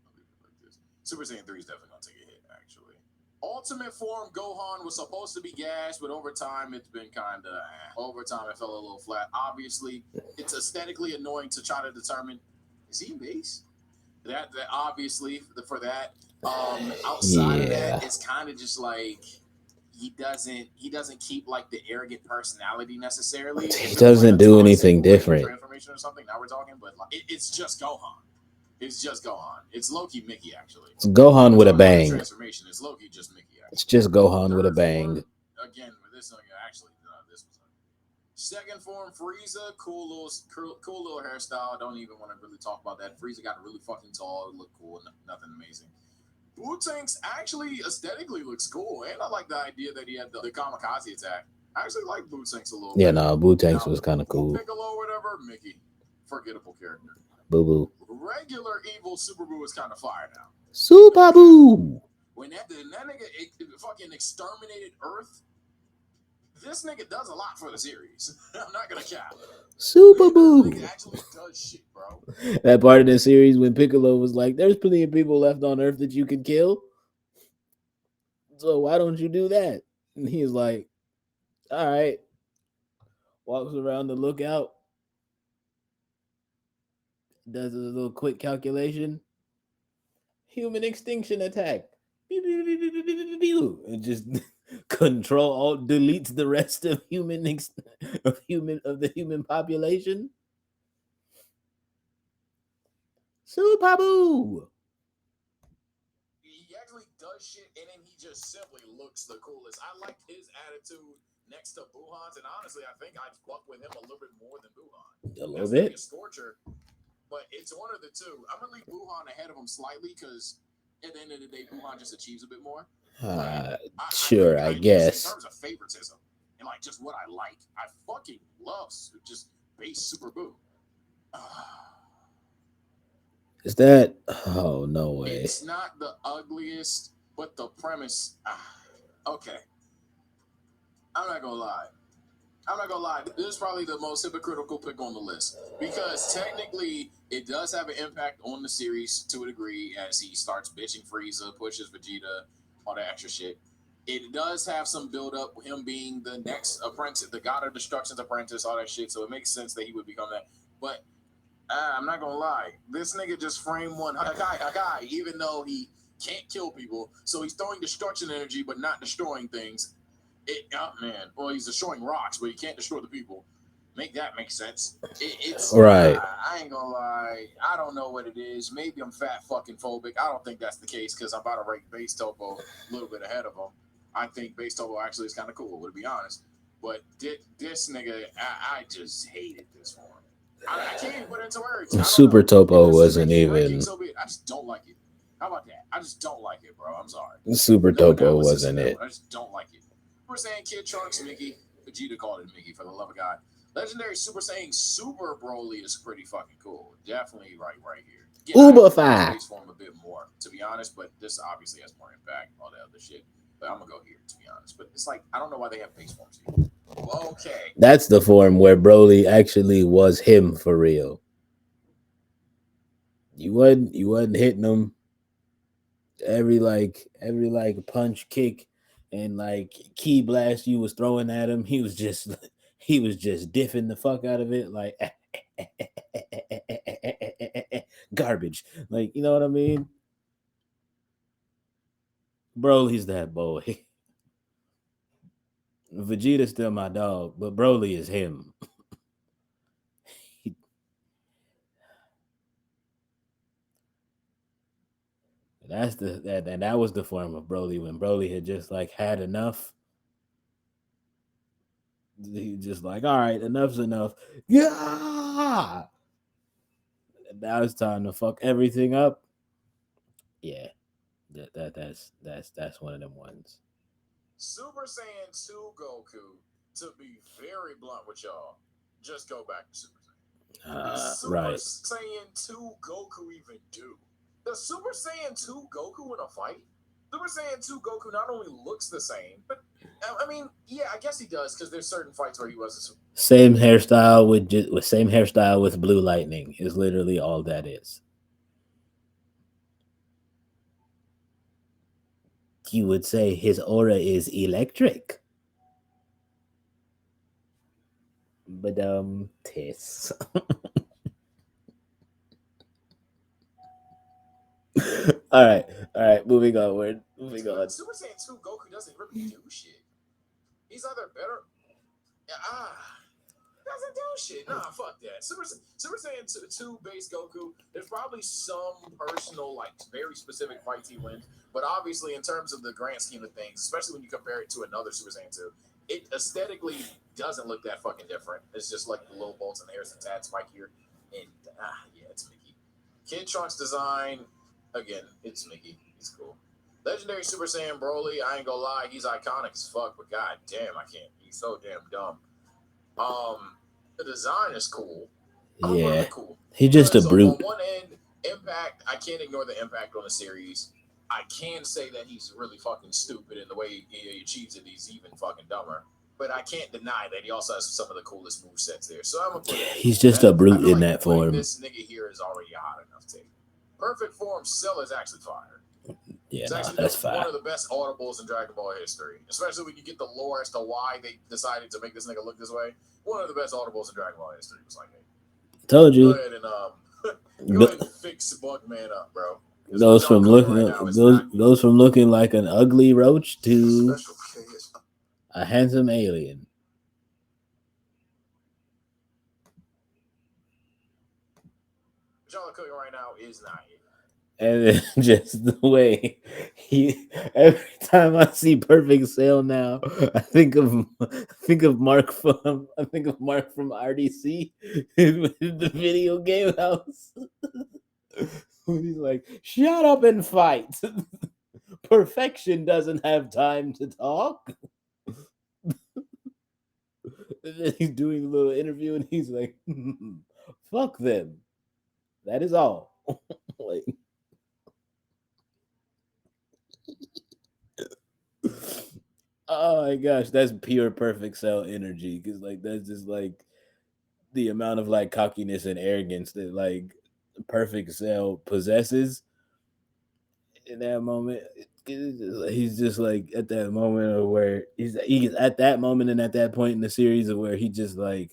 I'll leave it like this. Super Saiyan 3 is definitely gonna take a hit. Actually, Ultimate Form Gohan was supposed to be gas, but over time it's been kind of. Over time it fell a little flat. Obviously, it's aesthetically annoying to try to determine is he base. That obviously for that. Outside of that, it's kind of just like he doesn't keep like the arrogant personality necessarily. He doesn't do anything different. Transformation or something. Now we're talking, but like, it's just Gohan. It's just Gohan. It's Loki Mickey actually. It's Gohan with a bang. Transformation is Loki just Mickey. Actually. It's just Gohan with a bang. Again, with this one, actually, Second form, Frieza, cool little hairstyle. Don't even want to really talk about that. Frieza got really fucking tall. It looked cool. Nothing amazing. Wu-Tang's actually aesthetically looks cool, and I like the idea that he had the kamikaze attack. I actually like Wu-Tang's a little bit. Yeah, no, Wu-Tang's was kind of cool. Piccolo or whatever, Mickey. Forgettable character. Boo Boo. Regular evil Super Boo is kind of fire now. Super Boo! When that nigga fucking exterminated Earth, this nigga does a lot for the series. I'm not gonna cap. Super Boo! This nigga actually does shit, bro. That part of the series when Piccolo was like, there's plenty of people left on Earth that you can kill. So why don't you do that? And he's like, all right. Walks around the lookout. Does a little quick calculation. Human extinction attack. And just control alt deletes the rest of the human population. Super Boo! He actually does shit, and then he just simply looks the coolest. I like his attitude next to Buhan's, and honestly, I think I'd fuck with him a little bit more than Buhan. A little bit. A Scorcher, but it's one of the two. I'm gonna leave Buhan ahead of him slightly because at the end of the day, Buhan just achieves a bit more. Sure, I guess. In terms of favoritism and like just what I like, I fucking love just base Super Boo. Is that? Oh, no way. It's not the ugliest, but the premise. Okay. I'm not gonna lie. This is probably the most hypocritical pick on the list because technically it does have an impact on the series to a degree as he starts bitching Frieza, pushes Vegeta, all that extra shit. It does have some build up, him being the next apprentice, the God of Destruction's apprentice, all that shit. So it makes sense that he would become that. But I'm not gonna lie, this nigga just framed one Hakai, even though he can't kill people. So he's throwing destruction energy, but not destroying things. Well, he's destroying rocks, but he can't destroy the people. Make that make sense. It's right. I ain't gonna lie. I don't know what it is. Maybe I'm fat fucking phobic. I don't think that's the case because I'm about to rate Base Topo a little bit ahead of him. I think Base Topo actually is kind of cool, to be honest. But this nigga, I just hated this form. I can't even put it into words. Super Topo wasn't even. I just don't like it. How about that? I just don't like it, bro. I'm sorry. Super Topo wasn't it. I just don't like it. Super Saiyan Kid Trunks, Mickey. Vegeta called it Mickey for the love of God. Legendary Super Saiyan Super Broly is pretty fucking cool. Definitely right here. Uberfi. Base form a bit more, to be honest, but this obviously has more impact, all that other shit. But I'm gonna go here, to be honest. But it's like I don't know why they have base forms here. Okay. That's the form where Broly actually was him for real. You wasn't hitting him every punch, kick, and like key blast you was throwing at him. He was just diffing the fuck out of it, like garbage. Like, you know what I mean? Broly's that boy. Vegeta's still my dog, but Broly is him. That was the form of Broly when Broly had just like had enough. He just like, all right, enough's enough. Yeah. Now it's time to fuck everything up. Yeah. That's one of them ones. Super Saiyan 2 Goku, to be very blunt with y'all, just go back to Super Saiyan. Right. Super Saiyan 2 Goku even do? Does Super Saiyan 2 Goku in a fight? Super Saiyan 2 Goku not only looks the same, but I mean, yeah, I guess he does because there's certain fights where he wasn't. Same hairstyle with blue lightning is literally all that is. You would say his aura is electric. But tis. All right, moving onward. Super Saiyan 2 Goku doesn't really do shit. He's either better. Doesn't do shit. Nah, fuck that. Super Saiyan 2 base Goku, there's probably some personal, like, very specific fights he wins. But obviously, in terms of the grand scheme of things, especially when you compare it to another Super Saiyan 2, it aesthetically doesn't look that fucking different. It's just like the little bolts and hairs and tats right here. And yeah, it's Mickey. Kid Trunks design, again, it's Mickey. He's cool. Legendary Super Saiyan Broly, I ain't gonna lie, he's iconic as fuck, but god damn, I can't. He's so damn dumb. The design is cool. Yeah, Cool. he's just a brute. On one end, Impact, I can't ignore the impact on the series. I can say that he's really fucking stupid in the way he achieves it. He's even fucking dumber. But I can't deny that he also has some of the coolest movesets there. So I'm gonna put he's just a brute in that form. This nigga here is already hot enough to take. Perfect form Cell is actually fire. Yeah, it's actually that's fine. One of the best audibles in Dragon Ball history, especially when you get the lore as to why they decided to make this nigga look this way. One of the best audibles in Dragon Ball history was like, hey, told you. Go ahead and fix Bugman up, bro. Those from looking like an ugly roach to a handsome alien. What y'all are cooking right now is not it. And then just the way every time I see Perfect Cell now, I think of Mark from RDC in the video game house. When he's like, shut up and fight. Perfection doesn't have time to talk. And then he's doing a little interview and he's like, fuck them. That is all. Like, oh my gosh, that's pure Perfect Cell energy. Because like that's just like the amount of like cockiness and arrogance that like Perfect Cell possesses in that moment. He's just like at that moment of where he's at that moment and at that point in the series of where he just like,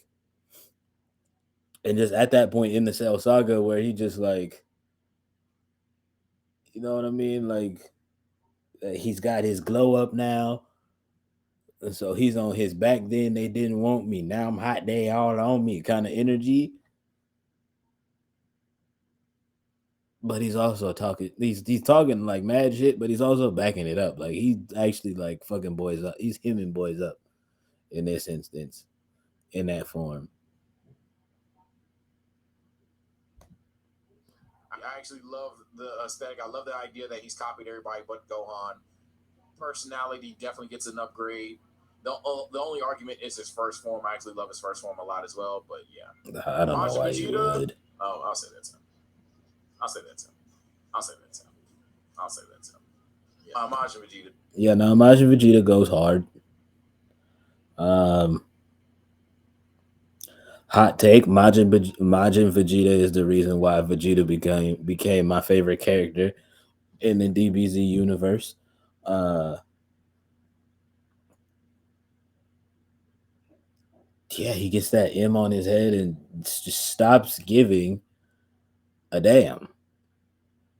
and just at that point in the Cell saga where he just like, you know what I mean? Like he's got his glow up now. And so he's on his back then they didn't want me. Now I'm hot, they all on me kind of energy. But he's also talking. He's talking like mad shit, but he's also backing it up. Like he's actually like fucking boys up. He's hemming boys up in this instance, in that form. I actually love the aesthetic. I love the idea that he's copied everybody but Gohan. Personality definitely gets an upgrade. The only argument is his first form. I actually love his first form a lot as well. But yeah, I don't know why you would. Oh, I'll say that too. Yeah, Majin Vegeta. Yeah, no, Majin Vegeta goes hard. Hot take: Majin Vegeta is the reason why Vegeta became my favorite character in the DBZ universe. Yeah, he gets that M on his head and just stops giving a damn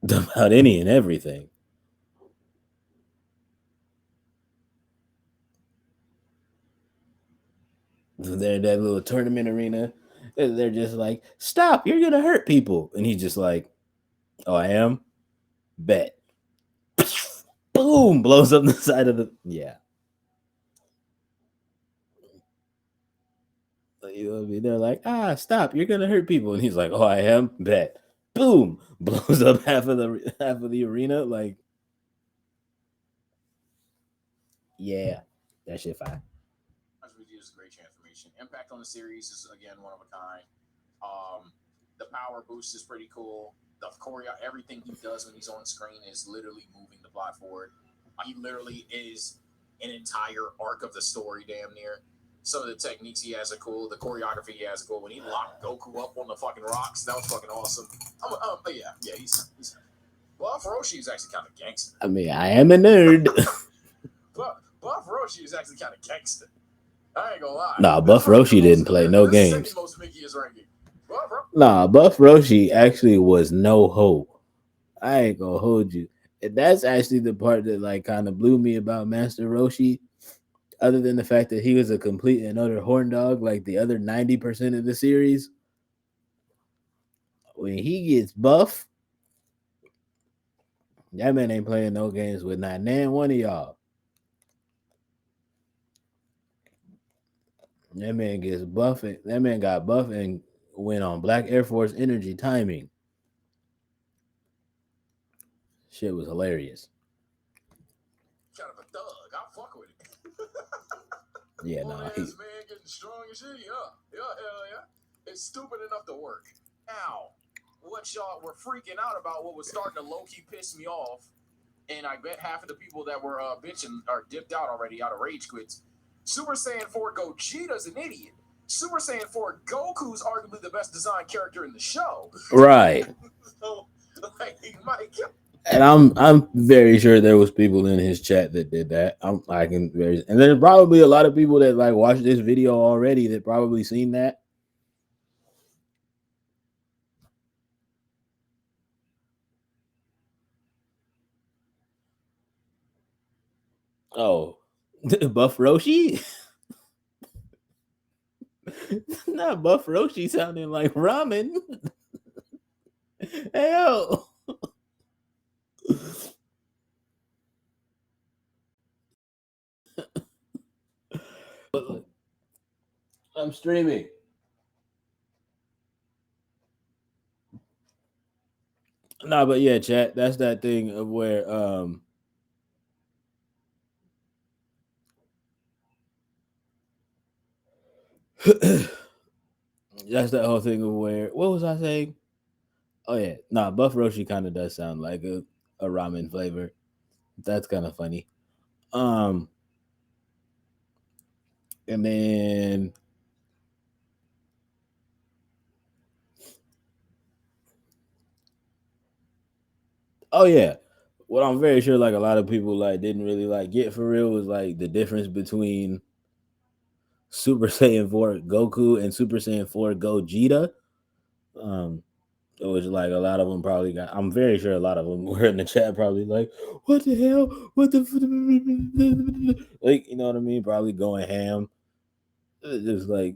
about any and everything. They're in that little tournament arena. They're just like, stop, you're gonna hurt people. And he's just like, oh, I am? Bet. Boom, blows up the side of the, yeah. You know what I mean? They're like, stop, you're gonna hurt people. And he's like, oh, I am? Bet. Boom, blows up half of the arena. Like, yeah, that shit fine. Vegeta's a great transformation. Impact on the series is again one of a kind. The power boost is pretty cool. The choreo, everything he does when he's on screen is literally moving the plot forward. He literally is an entire arc of the story, damn near. Some of the techniques he has are cool. The choreography he has are cool. When he locked Goku up on the fucking rocks, that was fucking awesome. But yeah, he's Buff Roshi is actually kind of gangster. I mean, I am a nerd. Buff Roshi is actually kind of gangster. I ain't gonna lie. Nah, Buff Roshi didn't play no games. Most ranking. Nah, Buff Roshi actually was no hope. I ain't gonna hold you. And that's actually the part that like kind of blew me about Master Roshi. Other than the fact that he was a complete and utter horn dog, like the other 90% of the series. When he gets buff, that man ain't playing no games with not one of y'all. That man gets buff. That man got buff and went on Black Air Force Energy timing. Shit was hilarious. Kind of a thug. I fuck with it. Yeah, Old no, ass man getting strong and shit. Yeah, hell yeah. It's stupid enough to work. Now, what y'all were freaking out about, what was starting to low-key piss me off, and I bet half of the people that were bitching are dipped out already out of rage quits. Super Saiyan 4 Gogeta's an idiot. Super Saiyan 4 Goku's arguably the best designed character in the show. right. So, like, Mike, And I'm very sure there was people in his chat that did that. And there's probably a lot of people that like watched this video already that probably seen that. Oh, Buff Roshi? Not Buff Roshi sounding like ramen. Hey yo. I'm streaming. Nah, but yeah, chat. That's that thing of where that's that whole thing of where what was I saying? Oh yeah, nah, Buff Roshi kind of does sound like a ramen flavor. That's kind of funny. Um, and then oh yeah, what I'm very sure like a lot of people like didn't really like get for real was like the difference between Super Saiyan 4 Goku and Super Saiyan 4 Gogeta. Um, it was like a lot of them probably got. I'm very sure a lot of them were in the chat probably like, what the hell? What the like? You know what I mean? Probably going ham. Just like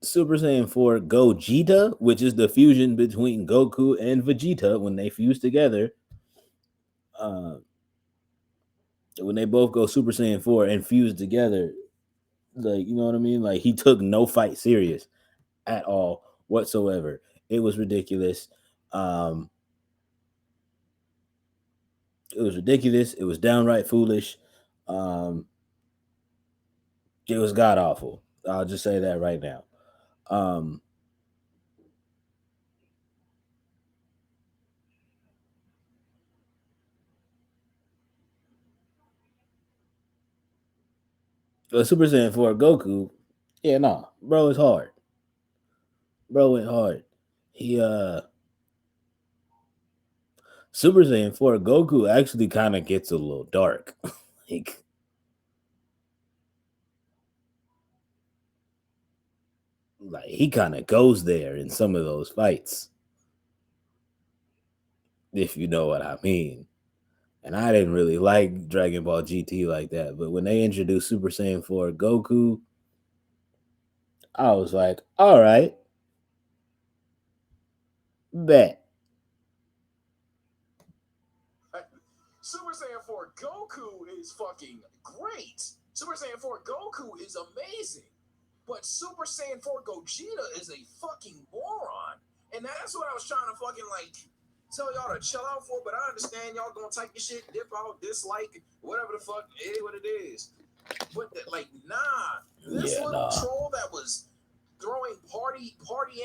Super Saiyan 4 Gogeta, which is the fusion between Goku and Vegeta when they fuse together. Uh, when they both go Super Saiyan 4 and fuse together, like, you know what I mean? Like, he took no fight serious at all whatsoever. It was ridiculous. Um, it was ridiculous. It was downright foolish. Um, it was god awful. I'll just say that right now. Um, Super Saiyan 4 Goku, yeah, no, bro, it's hard. Bro went hard. He Super Saiyan 4 Goku actually kind of gets a little dark. like like he kind of goes there in some of those fights, if you know what I mean. And I didn't really like Dragon Ball GT like that, but when they introduced Super Saiyan 4 Goku, I was like, all right, bet. Super Saiyan 4 Goku is fucking great. Super Saiyan 4 Goku is amazing. But Super Saiyan 4 Gogeta is a fucking moron. And that's what I was trying to fucking like tell y'all to chill out for, but I understand y'all gonna type your shit, dip out, dislike, whatever the fuck, it is what it is. But like, nah, this little troll that was throwing party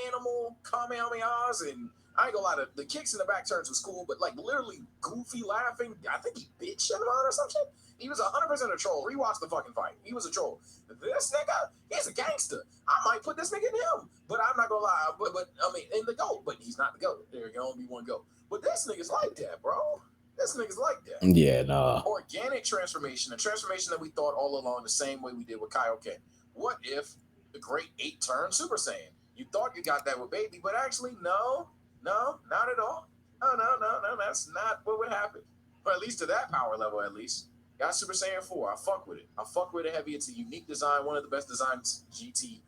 animal kamehamehas, and I ain't gonna lie, the kicks in the back turns was cool, but like literally Goofy laughing, I think he bitch shit about or some shit. He was 100% a troll. Rewatch the fucking fight. He was a troll. This nigga, he's a gangster. I might put this nigga in him, but I'm not gonna lie. But I mean, in the GOAT, but he's not the GOAT. There can only be one GOAT. But this nigga's like that, bro. This nigga's like that. Yeah, nah. Organic transformation, a transformation that we thought all along the same way we did with Kaioken. What if the Great 8 turned Super Saiyan? You thought you got that with Baby, but actually, no, not at all. No, that's not what would happen. Or at least to that power level, at least. Got Super Saiyan 4. I fuck with it. I fuck with it heavy. It's a unique design, one of the best designs GT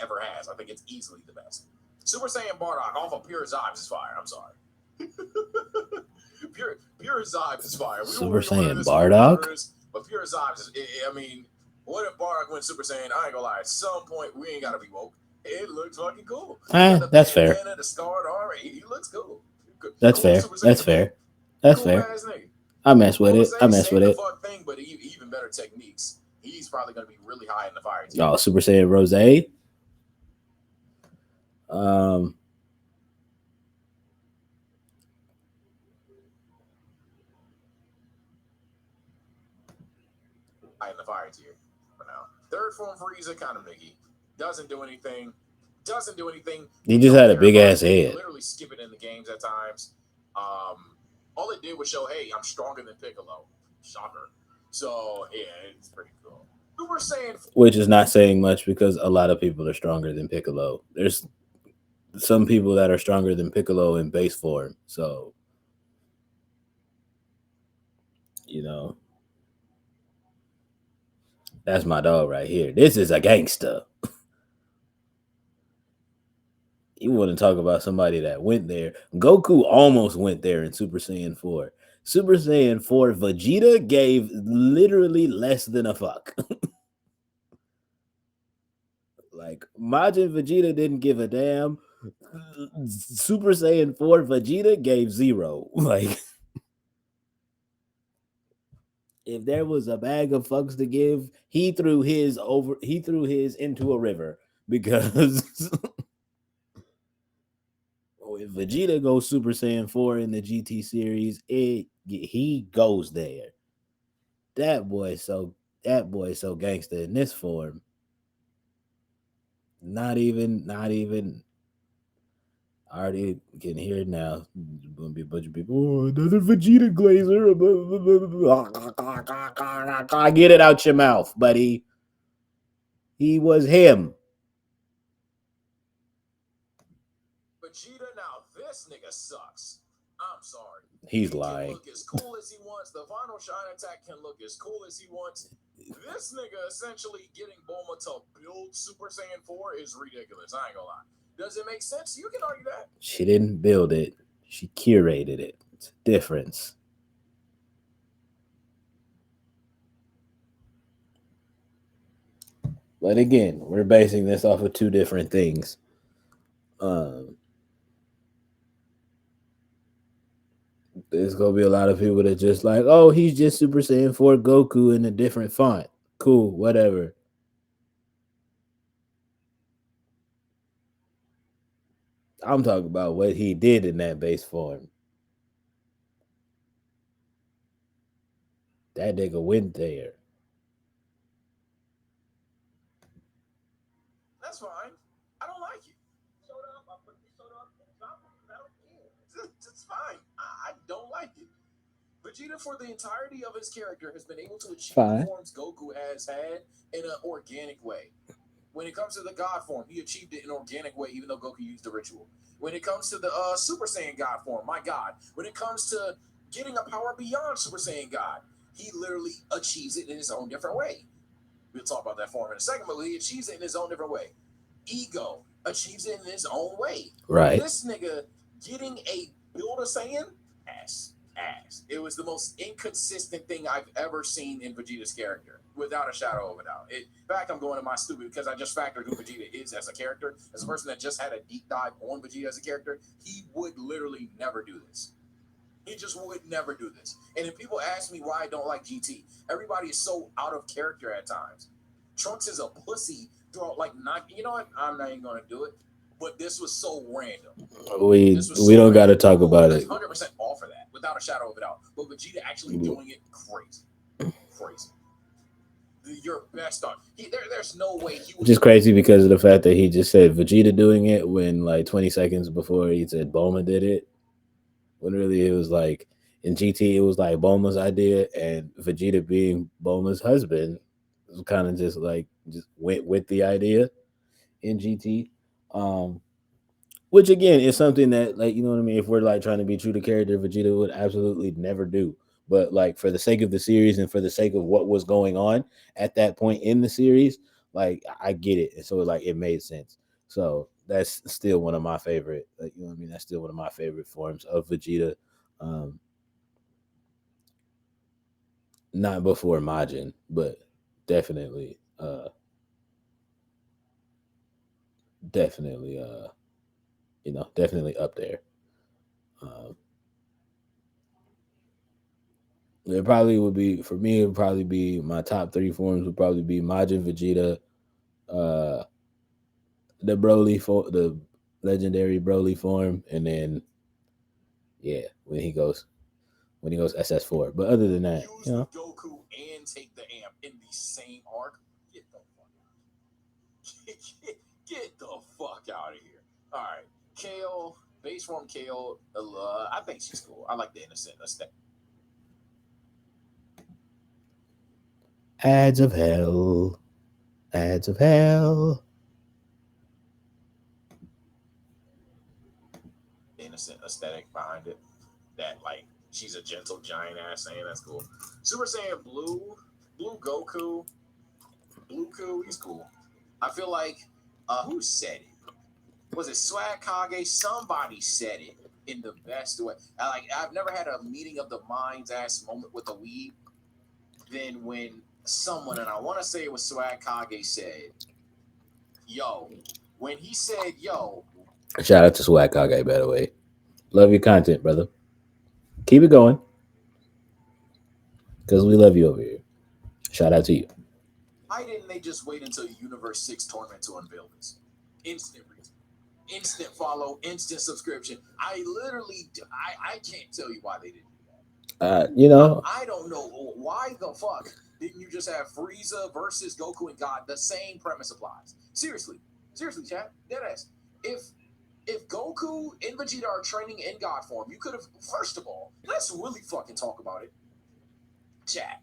ever has. I think it's easily the best. Super Saiyan Bardock off of Pure Zibes is fire. I'm sorry. Pure Zibes is fire. Super Saiyan Bardock? But Pure Zibes is, I mean, What if Bardock went Super Saiyan? I ain't gonna lie. At some point, we ain't gotta be woke. It looks fucking cool. The That's fair. bandana, the scarred armor, he looks cool. That's Cool fair. Super Saiyan That's to me. fair. That's Cool fair. ass nigga. I mess with it. I mess Same with the it. fuck thing, but even better techniques. He's probably gonna be really high in the fire team. Oh, Super Saiyan Rose. High in the fire tier for now. Third form Frieza, kind of niggy. Doesn't do anything. He just had a big ass head. Literally skip it in the games at times. All it did was show, hey, I'm stronger than Piccolo. Shocker. So yeah, it's pretty cool. Super Saiyan, which is not saying much because a lot of people are stronger than Piccolo. There's some people that are stronger than Piccolo in base form. So, that's my dog right here. This is a gangster. You want to talk about somebody that went there? Goku almost went there in Super Saiyan 4. Super Saiyan 4, Vegeta gave literally less than a fuck. Like, Majin Vegeta didn't give a damn. Super Saiyan 4, Vegeta gave 0. Like, if there was a bag of fucks to give, he threw his into a river because if Vegeta goes Super Saiyan 4 in the GT series, he goes there. That boy so gangster in this form. Not even I already can hear it now. Gonna be a bunch of people. Oh, another Vegeta glazer. Get it out your mouth, buddy. He was him. Vegeta, now this nigga sucks. I'm sorry. He's he lying. Can look as cool as he wants. The final shine attack can look as cool as he wants. This nigga essentially getting Bulma to build Super Saiyan 4 is ridiculous. I ain't gonna lie. Does it make sense? You can argue that. She didn't build it. She curated it. It's a difference. But again, we're basing this off of two different things. There's gonna be a lot of people that just like, oh, he's just Super Saiyan 4 Goku in a different font. Cool, whatever. I'm talking about what he did in that base form. That nigga went there. That's fine. I don't like it. It's fine. I don't like it. Vegeta, for the entirety of his character, has been able to achieve the forms Goku has had in an organic way. When it comes to the God form, he achieved it in an organic way, even though Goku used the ritual. When it comes to the Super Saiyan God form, my God. When it comes to getting a power beyond Super Saiyan God, he literally achieves it in his own different way. We'll talk about that form in a second, but he achieves it in his own different way. Ego achieves it in his own way. Right. This nigga getting a Builder Saiyan, ass. It was the most inconsistent thing I've ever seen in Vegeta's character, without a shadow of a doubt. In fact, I'm going to my stupid because I just factored who Vegeta is as a character. As a person that just had a deep dive on Vegeta as a character, he would literally never do this. He just would never do this. And if people ask me why I don't like GT, everybody is so out of character at times. Trunks is a pussy throughout, like, not, you know what? I'm not even going to do it. But this was so random. We don't got to talk about it. 100% all for that, without a shadow of a doubt. But Vegeta actually doing it, crazy. Your best on. There's no way he was. Just crazy because of the fact that he just said Vegeta doing it when like 20 seconds before he said Bulma did it. When really it was like in GT, it was like Bulma's idea, and Vegeta being Bulma's husband was kind of just went with the idea in GT. Which again is something that, like, you know what I mean, if we're like trying to be true to character, Vegeta would absolutely never do. But like for the sake of the series and for the sake of what was going on at that point in the series, like I get it. And so like it made sense. So that's still one of my favorite, like, you know what I mean? That's still one of my favorite forms of Vegeta. Not before Majin, but definitely, definitely, definitely up there. Um, it probably would be for me. It would probably be my top three forms. Would probably be Majin Vegeta, uh, the legendary Broly form, and then yeah, when he goes SS4. But other than that, Use with Goku and take the amp in the same arc. Get the fuck out. Get the fuck out of here. All right, Kale, base form Kale. I think she's cool. I like the innocent aesthetic. ads of hell, ads of hell. Innocent aesthetic behind it. That like she's a gentle giant ass saying that's cool. Super Saiyan Blue Goku, he's cool. I feel like who said it? Was it Swag Kage? Somebody said it in the best way. I've never had a meeting of the minds ass moment with a weeb than when someone, and I want to say it was Swag Kage, said, "Yo," when he said, "Yo." Shout out to Swag Kage, by the way. Love your content, brother. Keep it going, because we love you over here. Shout out to you. Why didn't they just wait until Universe 6 Tournament to unveil this? Instant reason. Instant follow, instant subscription. I can't tell you why they didn't do that. I don't know why the fuck didn't you just have Frieza versus Goku and God? The same premise applies. Seriously, chat, deadass. If Goku and Vegeta are training in God form, you could have. First of all, let's really fucking talk about it, chat.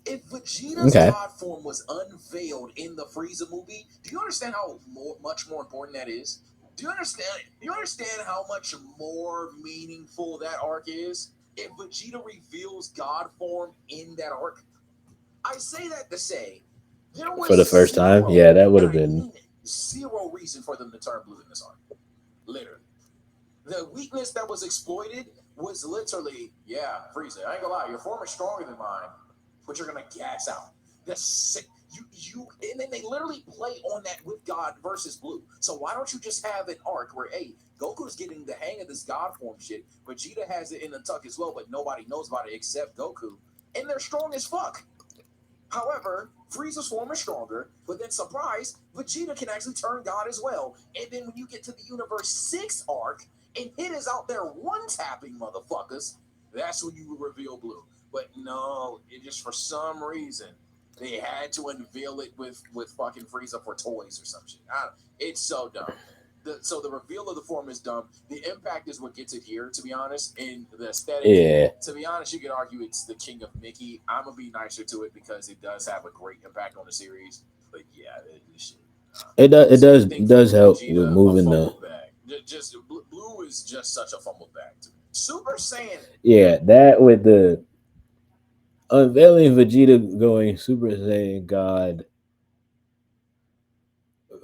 If Vegeta's God form was unveiled in the Frieza movie, do you understand how much more important that is? Do you understand? Do you understand how much more meaningful that arc is? If Vegeta reveals God form in that arc, I say that to say there was For the first time, yeah, that would have been zero reason for them to turn blue in this arc. Literally, the weakness that was exploited was literally, yeah, Frieza. I ain't gonna lie, your form is stronger than mine, but you're gonna gas out. That's sick. And then they literally play on that with God versus Blue. So why don't you just have an arc where, hey, Goku's getting the hang of this God form shit, Vegeta has it in the tuck as well, but nobody knows about it except Goku, and they're strong as fuck. However, Frieza's form is stronger, but then surprise, Vegeta can actually turn God as well. And then when you get to the Universe 6 arc, and Hit is out there one-tapping motherfuckers, that's when you reveal Blue. But no, it just for some reason they had to unveil it with fucking Frieza for toys or some shit. It's so dumb. So the reveal of the form is dumb. The impact is what gets it here, to be honest. And the aesthetic, to be honest, you could argue it's the King of Mickey. I'm gonna be nicer to it because it does have a great impact on the series. But yeah, this shit. It does help Vegeta, with moving the. Just Blue is just such a fumbled bag to me. Super Saiyan. Yeah, that with the unveiling Vegeta going Super Saiyan God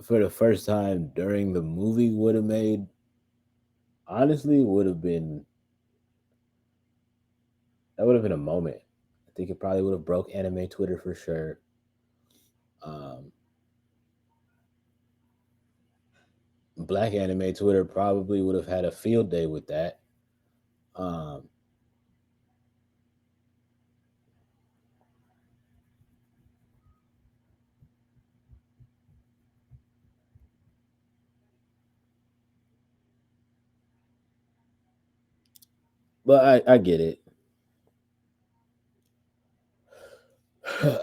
for the first time during the movie would have made, honestly, that would have been a moment. I think it probably would have broke anime Twitter for sure. Black anime Twitter probably would have had a field day with that. But I get it.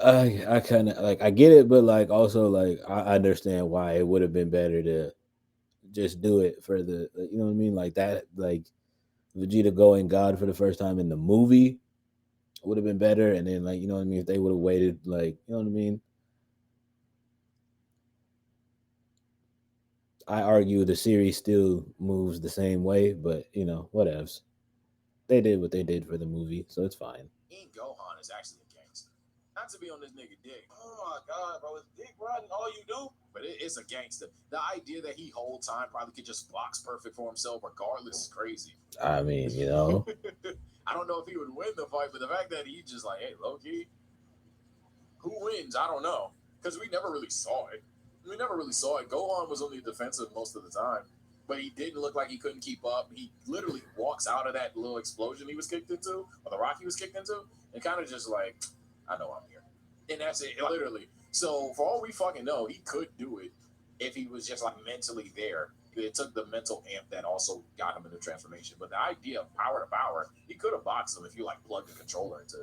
I kind of like I get it, but like also like I understand why it would have been better to just do it for the you know what I mean, like that, like Vegeta going God for the first time in the movie would have been better, and then like you know what I mean, if they would have waited, like you know what I mean. I argue the series still moves the same way, but you know whatevs. They did what they did for the movie, so it's fine. Gohan is actually a gangster. Not to be on this nigga dick. Oh my god, bro, it's dick riding all you do? But it's a gangster. The idea that he whole time probably could just box perfect for himself regardless is crazy. I mean, I don't know if he would win the fight, but the fact that he just like, hey, low key, Who wins? I don't know. Because we never really saw it. We never really saw it. Gohan was on the defensive most of the time. But he didn't look like he couldn't keep up. He literally walks out of that little explosion he was kicked into, or the rock he was kicked into, and kind of just like, I know I'm here. And that's it, literally. So for all we fucking know, he could do it if he was just like mentally there. It took the mental amp that also got him into transformation. But the idea of power to power, he could have boxed him if you like plugged the controller into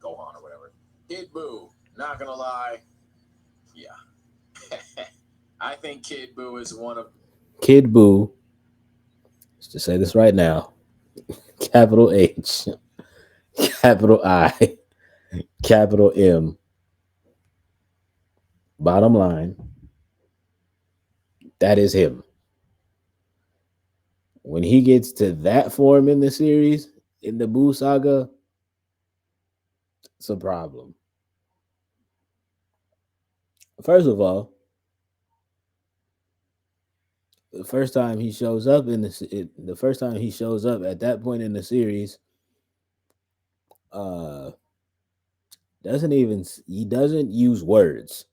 Gohan or whatever. Kid Buu, not gonna lie, yeah. I think Kid Buu is one of Kid Buu. Let's just say this right now. Capital H, capital I, capital M. Bottom line, that is him. When he gets to that form in the series, in the Buu saga, it's a problem. First of all, the first time he shows up the first time he shows up at that point in the series, uh, he doesn't use words.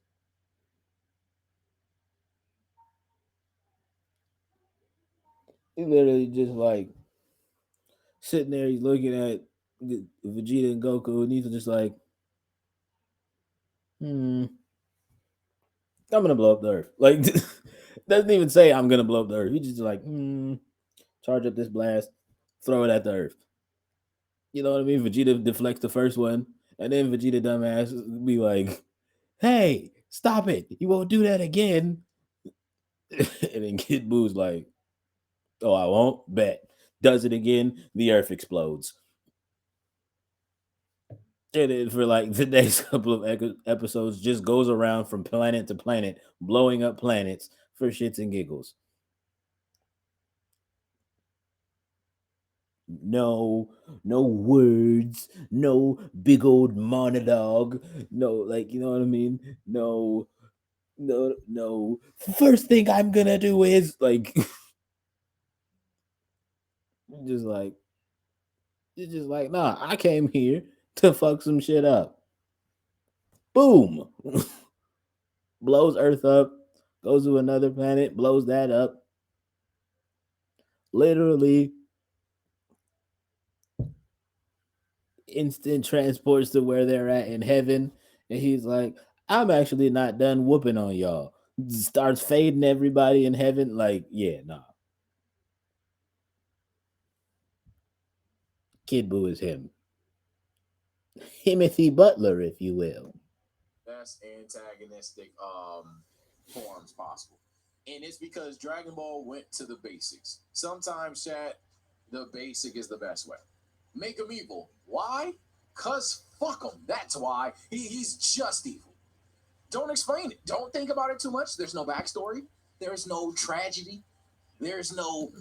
He literally just like sitting there, he's looking at Vegeta and Goku, and he's just like, I'm gonna blow up the Earth. Like, doesn't even say I'm gonna blow up the Earth. He's just like, charge up this blast, throw it at the Earth. You know what I mean? Vegeta deflects the first one, and then Vegeta dumbass be like, "Hey, stop it! You won't do that again." And then Kid Boo's like, "Oh, I won't bet." Does it again, the Earth explodes. And then for like the next couple of episodes, just goes around from planet to planet, blowing up planets for shits and giggles. No, no words, no big old monologue, no, like, you know what I mean? No, no, no. First thing I'm gonna do is like, just like, it's just like, nah, I came here to fuck some shit up. Boom, blows Earth up, goes to another planet, blows that up. Literally, instant transports to where they're at in heaven, and he's like, I'm actually not done whooping on y'all. Starts fading everybody in heaven. Like, yeah, nah. Kid Buu is him. Timothy Butler, if you will. best antagonistic forms possible. And it's because Dragon Ball went to the basics. Sometimes, chat, the basic is the best way. Make him evil. Why? Cause fuck him. That's why. He's just evil. Don't explain it. Don't think about it too much. There's no backstory. There's no tragedy. There's no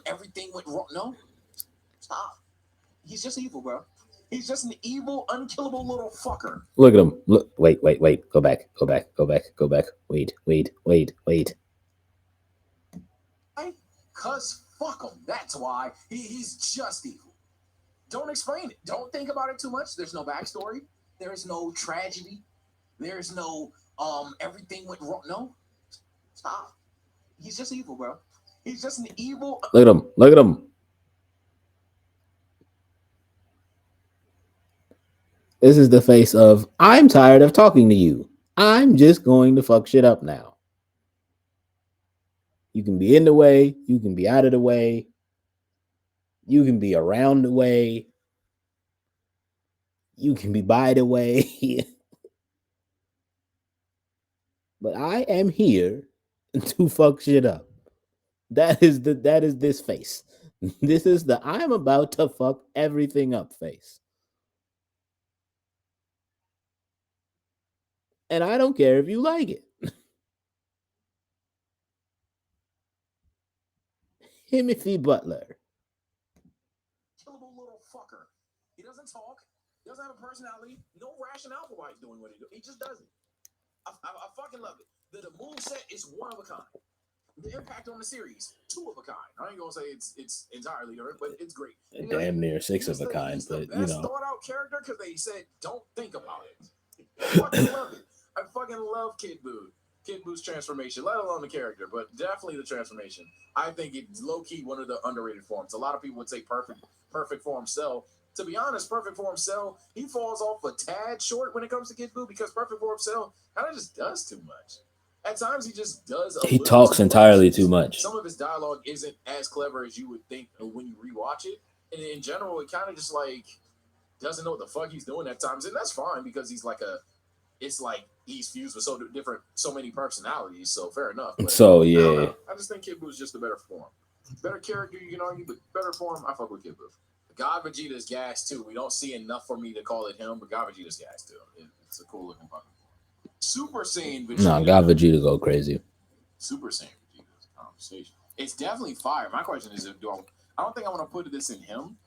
everything went wrong. No. Stop. He's just evil, bro. He's just an evil, unkillable little fucker. Look at him. Look. Wait. Go back. Wait. Cause fuck him. That's why. He's just evil. Don't explain it. Don't think about it too much. There's no backstory. There's no tragedy. There's no everything went wrong. No. Stop. He's just evil, bro. He's just an evil. Look at him. This is the face of, I'm tired of talking to you. I'm just going to fuck shit up now. You can be in the way. You can be out of the way. You can be around the way. You can be by the way. But I am here to fuck shit up. That is this face. This is the I'm about to fuck everything up face. And I don't care if you like it. Timothy Butler. Killable little fucker. He doesn't talk. He doesn't have a personality. No rationale for why he's doing what he does. He just doesn't. I fucking love it. The move set is one of a kind. The impact on the series, two of a kind. I ain't gonna say it's entirely different, but it's great. Damn near six of a kind, he's but the best thought out character because they said don't think about it. Fucking love it. I fucking love Kid Buu. Kid Buu's transformation, let alone the character, but definitely the transformation. I think it's low key one of the underrated forms. A lot of people would say perfect form Cell. To be honest, perfect form Cell, he falls off a tad short when it comes to Kid Buu because perfect form Cell kind of just does too much. At times, he just does a He little talks too much. entirely too much. Some of his dialogue isn't as clever as you would think when you rewatch it. And in general, it kind of just like doesn't know what the fuck he's doing at times, and that's fine because he's like a. It's like he's fused with so many personalities. So fair enough. But So I don't yeah, know. I just think Kid Buu is just a better form, better character. You can argue, but better form. I fuck with Kid Buu. God Vegeta's gas too. We don't see enough for me to call it him, but God Vegeta's gas too. It's a cool looking fucking form. Super Saiyan Vegeta. no, God Vegeta go crazy. Super Saiyan Vegeta's conversation. It's definitely fire. My question is, I don't think I want to put this in him.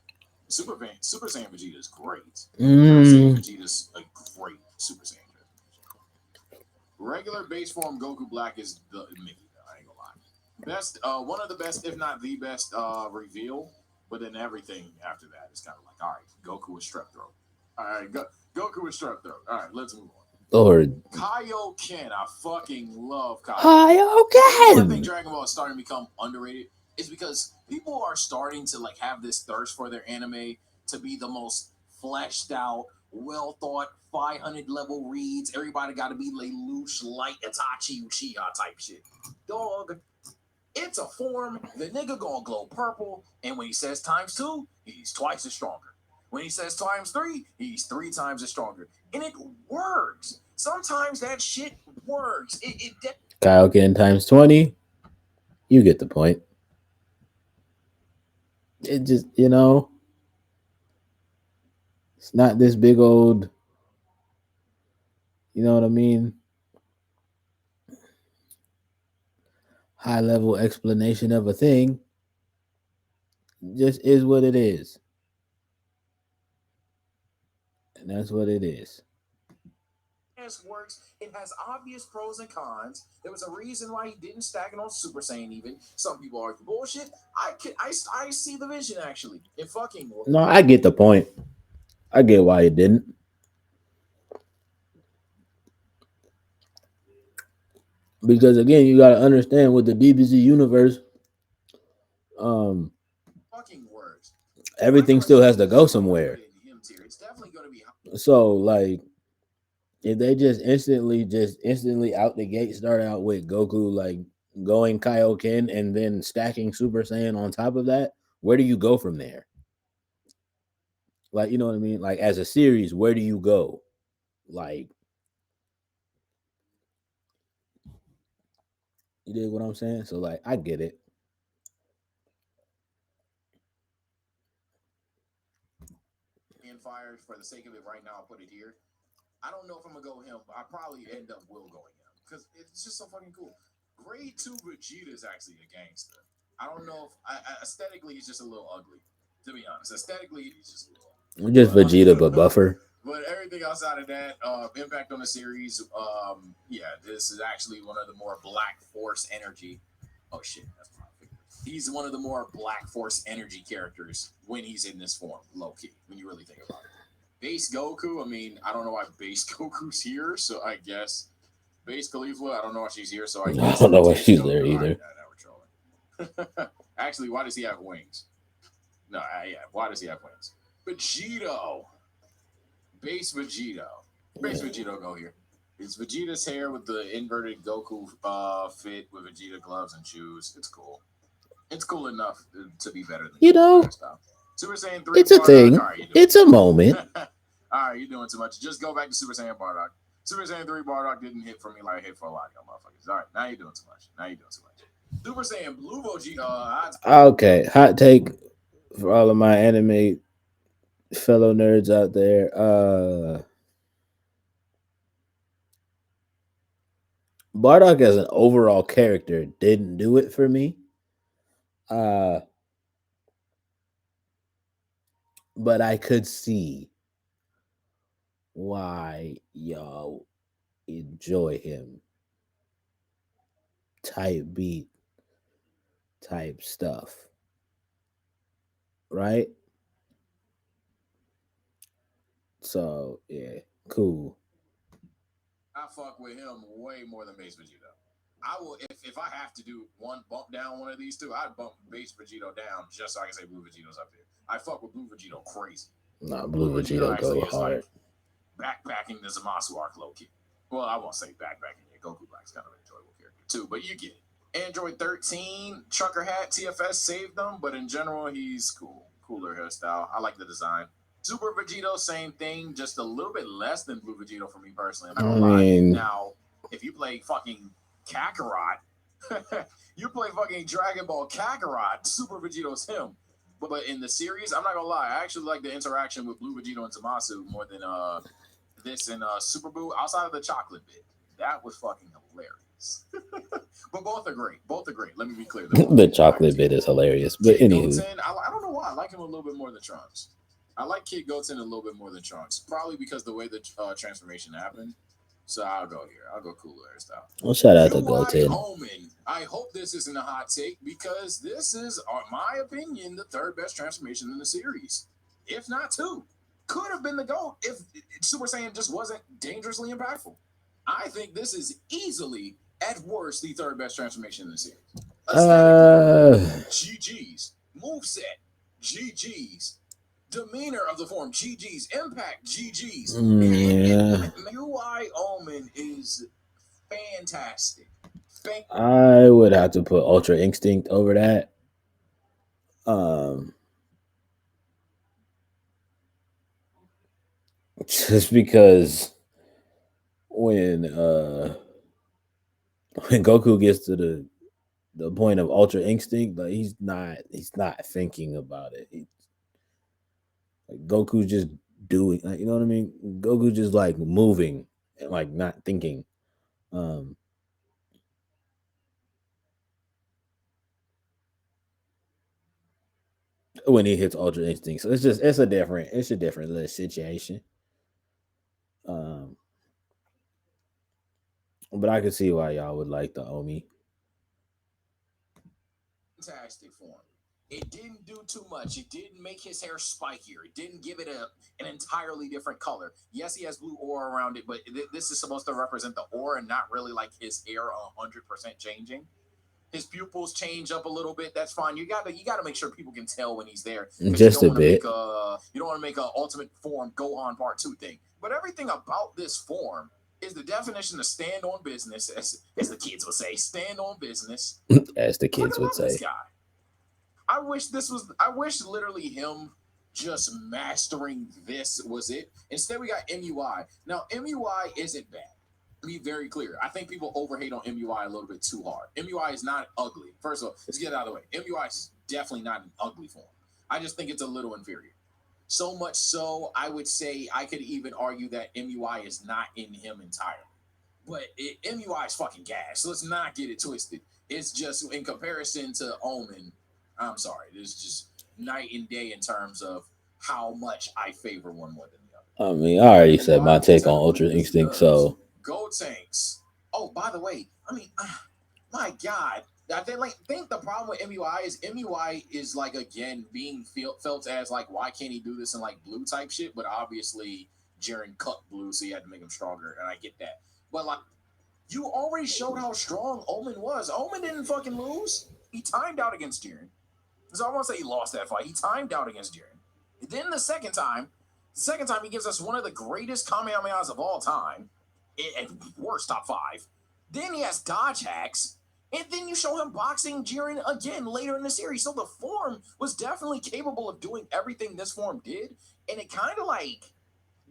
Super Saiyan Vegeta is great. Super Saiyan Vegeta's a great Super Saiyan. Regular base form Goku Black is the Mickey. I ain't gonna lie. Best, one of the best, if not the best, reveal. But then everything after that is kind of like, all right, Goku with strep throat. All right, Goku with strep throat. All right, let's move on. Lord, Kaioken, I fucking love Kaioken. I think Kaioken. Dragon Ball is starting to become underrated. Is because people are starting to like have this thirst for their anime to be the most fleshed out, well thought, 500 level reads. Everybody got to be Lelouch, Light, Itachi, Uchiha type shit. Dog, it's a form. The nigga gonna glow purple, and when he says times 2, he's twice as stronger. When he says times 3, he's 3 times as stronger, and it works. Sometimes that shit works. Kaioken times 20. You get the point. It just, it's not this big old, you know what I mean? High level explanation of a thing. Just is what it is. And that's what it is. Works. It has obvious pros and cons. There was a reason why he didn't stack it on Super Saiyan. Even some people argue bullshit. I see the vision actually. It fucking works. No, I get the point. I get why it didn't. Because again, you got to understand with the DBZ universe, um, fucking works. Everything still has to go somewhere. So like, if they just instantly out the gate start out with Goku like going Kaioken and then stacking Super Saiyan on top of that, where do you go from there? Like, you know what I mean? Like as a series, where do you go? Like, you dig what I'm saying? So like, I get it. And fires for the sake of it right now, I'll put it here. I don't know if I'm gonna go him, but I probably end up will going him because it's just so fucking cool. Grade 2 Vegeta is actually a gangster. I don't know if aesthetically he's just a little ugly. To be honest, aesthetically he's just a little. Just Vegeta, but buffer. But everything outside of that, impact on the series, yeah, this is actually one of the more Black Force energy. Oh shit, that's my figure. He's one of the more Black Force energy characters when he's in this form, low key. When you really think about it. Base Goku, I mean, I don't know why Base Goku's here, so I guess Base Khalifa, I don't know why she's here, so I guess I don't know why Base she's Goku. there either. Right, now we're trolling. Actually, why does he have wings? No, yeah, why does he have wings? Vegito. Base Vegito. Base Vegito go here. It's Vegeta's hair with the inverted Goku fit with Vegeta gloves and shoes. It's cool. It's cool enough to be better than Super Saiyan 3 it's a thing. Right, it's a moment. All right, you're doing too much. Just go back to Super Saiyan Bardock. Super Saiyan 3 Bardock didn't hit for me like it hit for a lot of y'all motherfuckers. All right, now you're doing too much. Super Saiyan Blue Vegeta. Okay, hot take for all of my anime fellow nerds out there. Bardock as an overall character didn't do it for me. But I could see why y'all enjoy him. Type beat, type stuff. Right? So, yeah, cool. I fuck with him way more than Base Vegito. I will if I have to do one bump down one of these two, I'd bump Base Vegito down just so I can say Blue Vegito's up here. I fuck with Blue Vegito crazy. Nah, Blue Vegito go hard. Like backpacking the Zamasu arc low key. Well, I won't say backpacking. Yeah, Goku Black's kind of an enjoyable character too, but you get it. Android 13, trucker hat, TFS saved them, but in general, he's cool. Cooler hairstyle. I like the design. Super Vegito, same thing, just a little bit less than Blue Vegito for me personally. I'm not gonna lie. Now, if you play fucking Kakarot, you play fucking Dragon Ball Kakarot, Super Vegito's him. But in the series, I'm not gonna lie, I actually like the interaction with Blue Vegito and Zamasu more than this and Super Buu, outside of the chocolate bit. That was fucking hilarious. But both are great. Both are great. Let me be clear. The chocolate bit is hilarious. But anywho. Goten, I don't know why. I like him a little bit more than Trunks. I like Kid Goten a little bit more than Trunks. Probably because the way the transformation happened. So I'll go here. I'll go cooler hairstyle. Well, shout out to Goten. Omen. I hope this isn't a hot take because this is, in my opinion, the third best transformation in the series. If not two. Could have been the GOAT if Super Saiyan just wasn't dangerously impactful. I think this is easily, at worst, the third best transformation in the series. GG's. Moveset. GG's. Demeanor of the form, GG's. Impact, GG's. Yeah. UI Omen is fantastic. I would have to put Ultra Instinct over that. Just because when Goku gets to the point of Ultra Instinct, like he's not thinking about it. Like Goku just doing, like, you know what I mean? Goku just like moving and like not thinking. When he hits Ultra Instinct, so it's a different little situation. But I can see why y'all would like the Omi. Fantastic form. It didn't do too much. It didn't make his hair spikier. It didn't give it an entirely different color. Yes, he has blue aura around it, but this is supposed to represent the aura and not really like his hair 100% changing. His pupils change up a little bit. That's fine. You gotta make sure people can tell when he's there. Just a bit. You don't want to make a ultimate form go on part 2 thing. But everything about this form is the definition of stand on business, as the kids would say. Stand on business. As the kids would say. I wish literally him just mastering this was it. Instead, we got MUI. Now, MUI isn't bad. Be very clear. I think people overhate on MUI a little bit too hard. MUI is not ugly. First of all, let's get it out of the way. MUI is definitely not an ugly form. I just think it's a little inferior. So much so, I would say I could even argue that MUI is not in him entirely. But MUI is fucking gas. So let's not get it twisted. It's just in comparison to Omen, I'm sorry. It's just night and day in terms of how much I favor one more than the other. I mean, I already said my take on Ultra Instinct, so. Gold Tanks. Oh, by the way, I mean, my God. I think the problem with MUI is like, again, being felt as like, why can't he do this in like blue type shit? But obviously, Jiren cut blue, so you had to make him stronger, and I get that. But like, you already showed how strong Omen was. Omen didn't fucking lose. He timed out against Jiren. So I won't say he lost that fight. He timed out against Jiren. Then the second time he gives us one of the greatest Kamehamehas of all time. At worst, top 5. Then he has dodge hacks. And then you show him boxing Jiren again later in the series. So the form was definitely capable of doing everything this form did. And it kind of like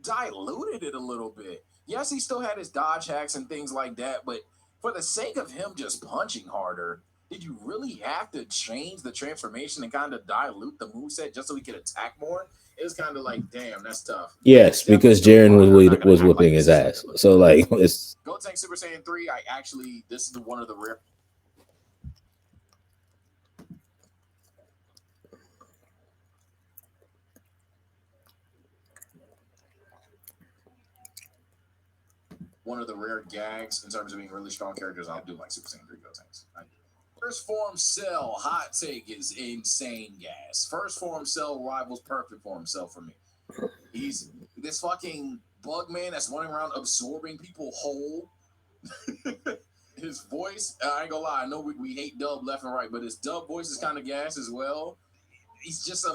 diluted it a little bit. Yes, he still had his dodge hacks and things like that. But for the sake of him just punching harder, did you really have to change the transformation and kind of dilute the moveset just so he could attack more? It was kind of like, damn, that's tough. Yes, because Jiren was whipping his ass. So like, it's Gotenks Super Saiyan 3. This is one of the rare. One of the rare gags in terms of being really strong characters. I do like Super Saiyan 3 Gotenks. First form Cell, hot take is insane gas. First form Cell rivals perfect form Cell for me. This fucking Bugman that's running around absorbing people whole. His voice, I ain't gonna lie, I know we hate Dub left and right, but his Dub voice is kind of gas as well. He's just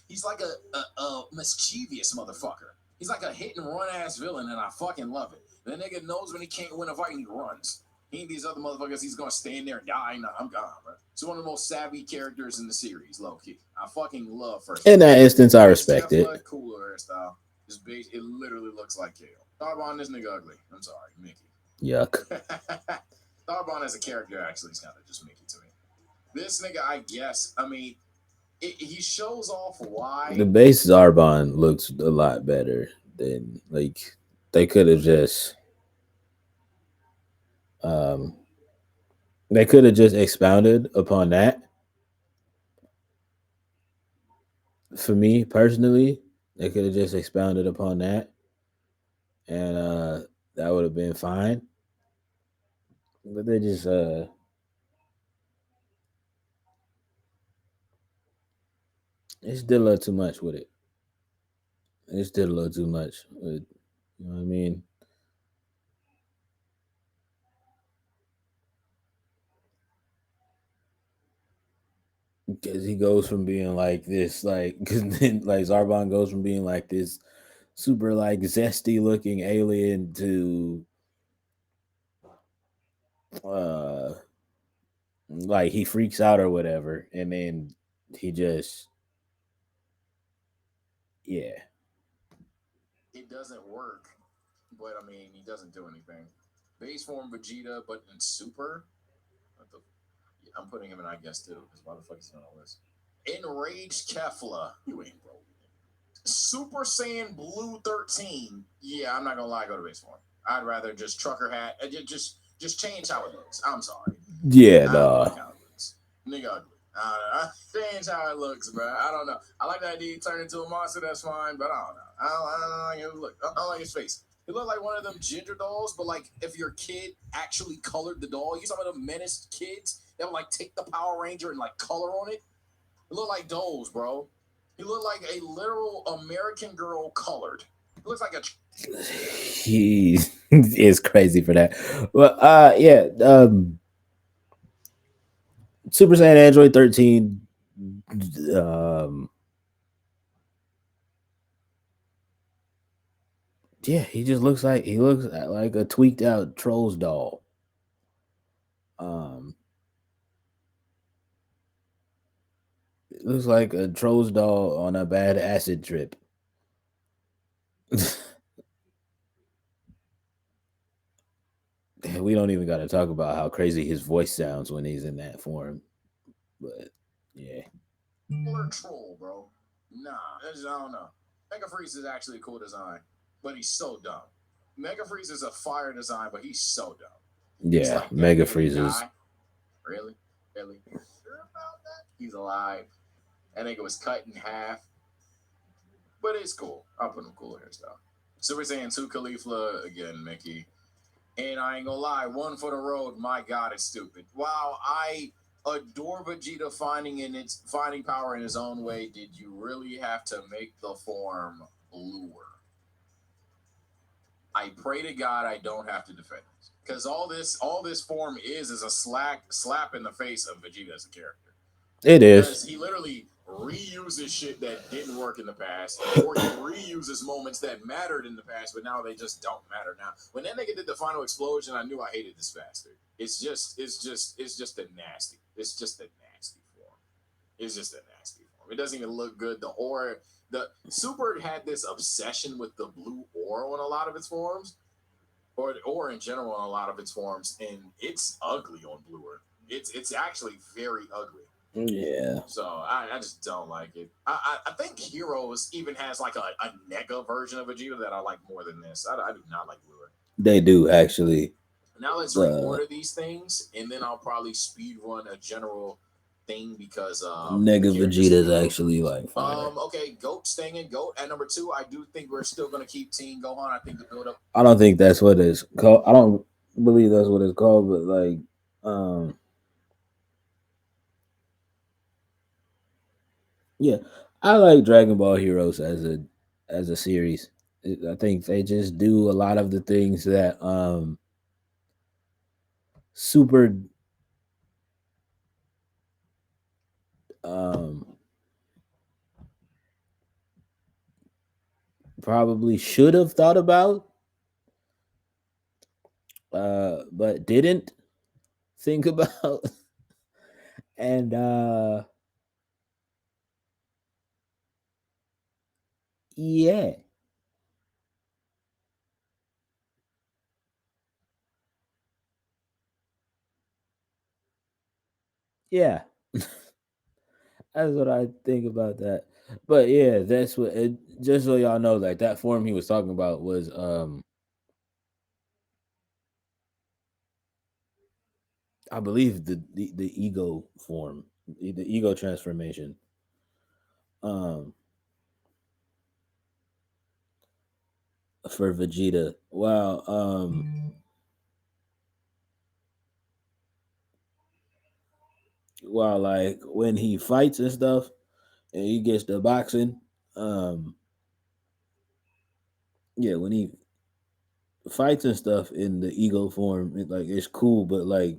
he's like a mischievous motherfucker. He's like a hit and run ass villain, and I fucking love it. The nigga knows when he can't win a fight and he runs. He ain't these other motherfuckers, he's gonna stand there and die. Nah, I'm gone, bro. He's one of the most savvy characters in the series, low key. I fucking love first. In that instance, I respect it. Cooler hairstyle. It literally looks like Kale. Tharbon, this nigga ugly. I'm sorry, Mickey. Yuck. Tharbon as a character actually is kind of just Mickey to me. This nigga, I guess, I mean, he shows off why The base Zarbon looks a lot better than like they could have just um they could have just expounded upon that. For me personally, they could have just expounded upon that, and that would have been fine. But they just just did a little too much with it. They just did a little too much. You know what I mean? Because he goes from being like this, like, cause then like Zarbon goes from being like this super like zesty looking alien to uh like he freaks out or whatever, and then he just yeah. it doesn't work, but I mean, he doesn't do anything. Base form Vegeta, but in Super, what the, I'm putting him in, I guess, too, because why the fuck is he on the list? Enraged Kefla. You ain't bro. Super Saiyan Blue 13. Yeah, I'm not gonna lie, go to base form. I'd rather just trucker hat. Just change how it looks. I'm sorry. Yeah, I don't like how it looks. Nigga ugly. Change how it looks, bro. I don't know. I like that idea. Turn into a monster. That's fine, but I don't know. I don't like his look. I don't like his face. He look like one of them ginger dolls, but like if your kid actually colored the doll, you some of them menaced kids that would like take the Power Ranger and like color on it. It look like dolls, bro. He looked like a literal American girl colored. He looks like a. he is crazy for that. Well, yeah. Super Saiyan Android 13. Um, yeah, he looks like a tweaked out Trolls doll. Um, it looks like a Trolls doll on a bad acid trip. We don't even got to talk about how crazy his voice sounds when he's in that form. But yeah, Troll, bro. Nah, I don't know. Mega Freeze is actually a cool design, but he's so dumb. Mega Freeze is a fire design, but he's so dumb. yeah, like Mega Freezes. Really? Really? Sure about that? He's alive. I think it was cut in half. But it's cool. I'll put him cool hairstyle. Super Saiyan 2 Caulifla, again, Mickey. And I ain't gonna lie, one for the road, my god, it's stupid. Wow, I adore Vegeta finding power in his own way. Did you really have to make the form bluer? I pray to God I don't have to defend this. Because all this form is a slap in the face of Vegeta as a character. It is. Because he literally reuses shit that didn't work in the past, or he reuses moments that mattered in the past, but now they just don't matter now. When that nigga did the final explosion, I knew I hated this bastard. It's just a nasty. It's just a nasty form. It's just a nasty form. It doesn't even look good. The Super had this obsession with the blue aura on a lot of its forms, or in general on a lot of its forms, and it's ugly on bluer. It's actually very ugly. Yeah. So I just don't like it. I think Heroes even has like a nega version of Vegeta that I like more than this. I do not like bluer. They do actually. Now let's reorder these things, and then I'll probably speed run a general thing because Nega Vegeta is actually like fire. Okay, Goat staying in Goat at number 2. I do think we're still gonna keep Teen Gohan. I think the build up. I don't think that's what it's called. I don't believe that's what it's called, but like yeah, I like Dragon Ball Heroes as a series. I think they just do a lot of the things that super um probably should have thought about, but didn't think about. And yeah, yeah, that's what I think about that. But yeah, that's what. Just so y'all know, like that form he was talking about was I believe the ego form, the ego transformation. Um, for Vegeta. Wow. Wow. Like when he fights and stuff, and he gets the boxing. Um, yeah, when he fights and stuff in the ego form, like it's cool, but like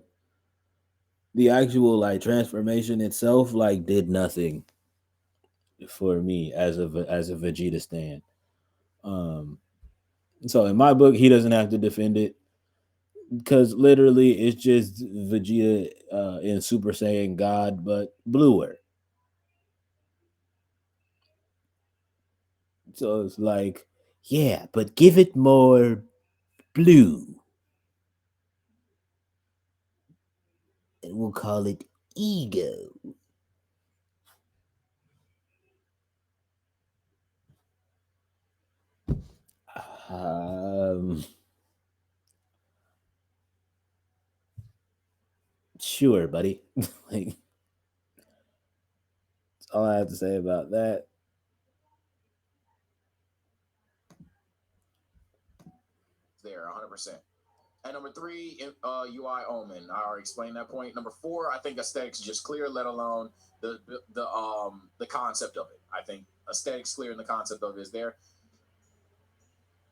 the actual like transformation itself, like did nothing for me as a Vegeta stan. Um, so in my book, he doesn't have to defend it because literally it's just Vegeta in Super Saiyan God, but bluer. So it's like, yeah, but give it more blue, and we'll call it ego. Um, sure, buddy. Like, that's all I have to say about that. There, 100%. And number three, UI Omen. I already explained that point. Number four, I think aesthetics is just clear, let alone the concept of it. I think aesthetics clear and the concept of it is there.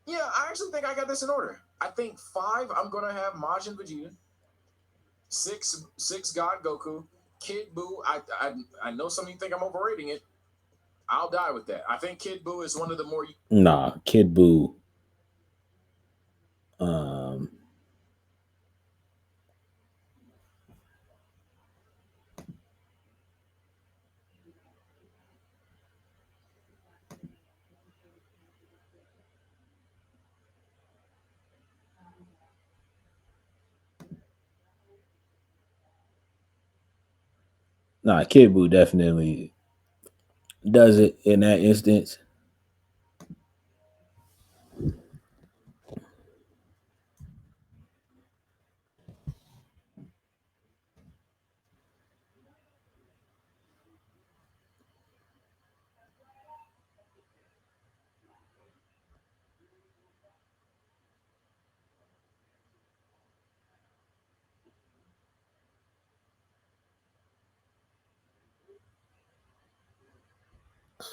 Yeah, I actually think I got this in order. I think five, I'm gonna have Majin Vegeta. Six, God Goku. Kid Buu. I know some of you think I'm overrating it. I'll die with that. I think Kid Buu is one of the more. Nah, Kid Buu. Um, nah, Kid Buu definitely does it in that instance.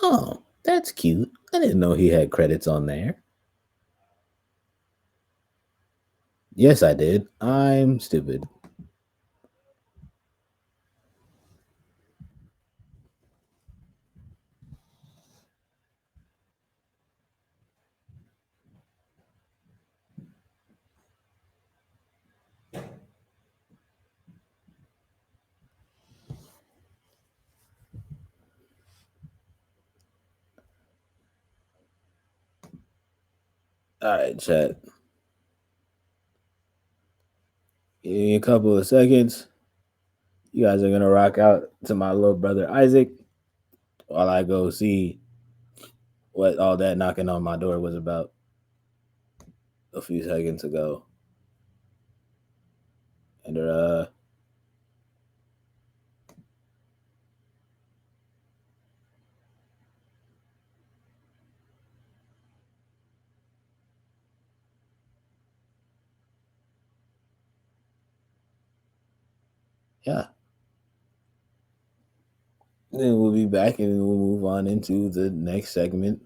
Oh, that's cute. I didn't know he had credits on there. Yes, I did. I'm stupid. All right, chat. In a couple of seconds, you guys are gonna rock out to my little brother Isaac while I go see what all that knocking on my door was about a few seconds ago. And yeah. Then we'll be back and we'll move on into the next segment.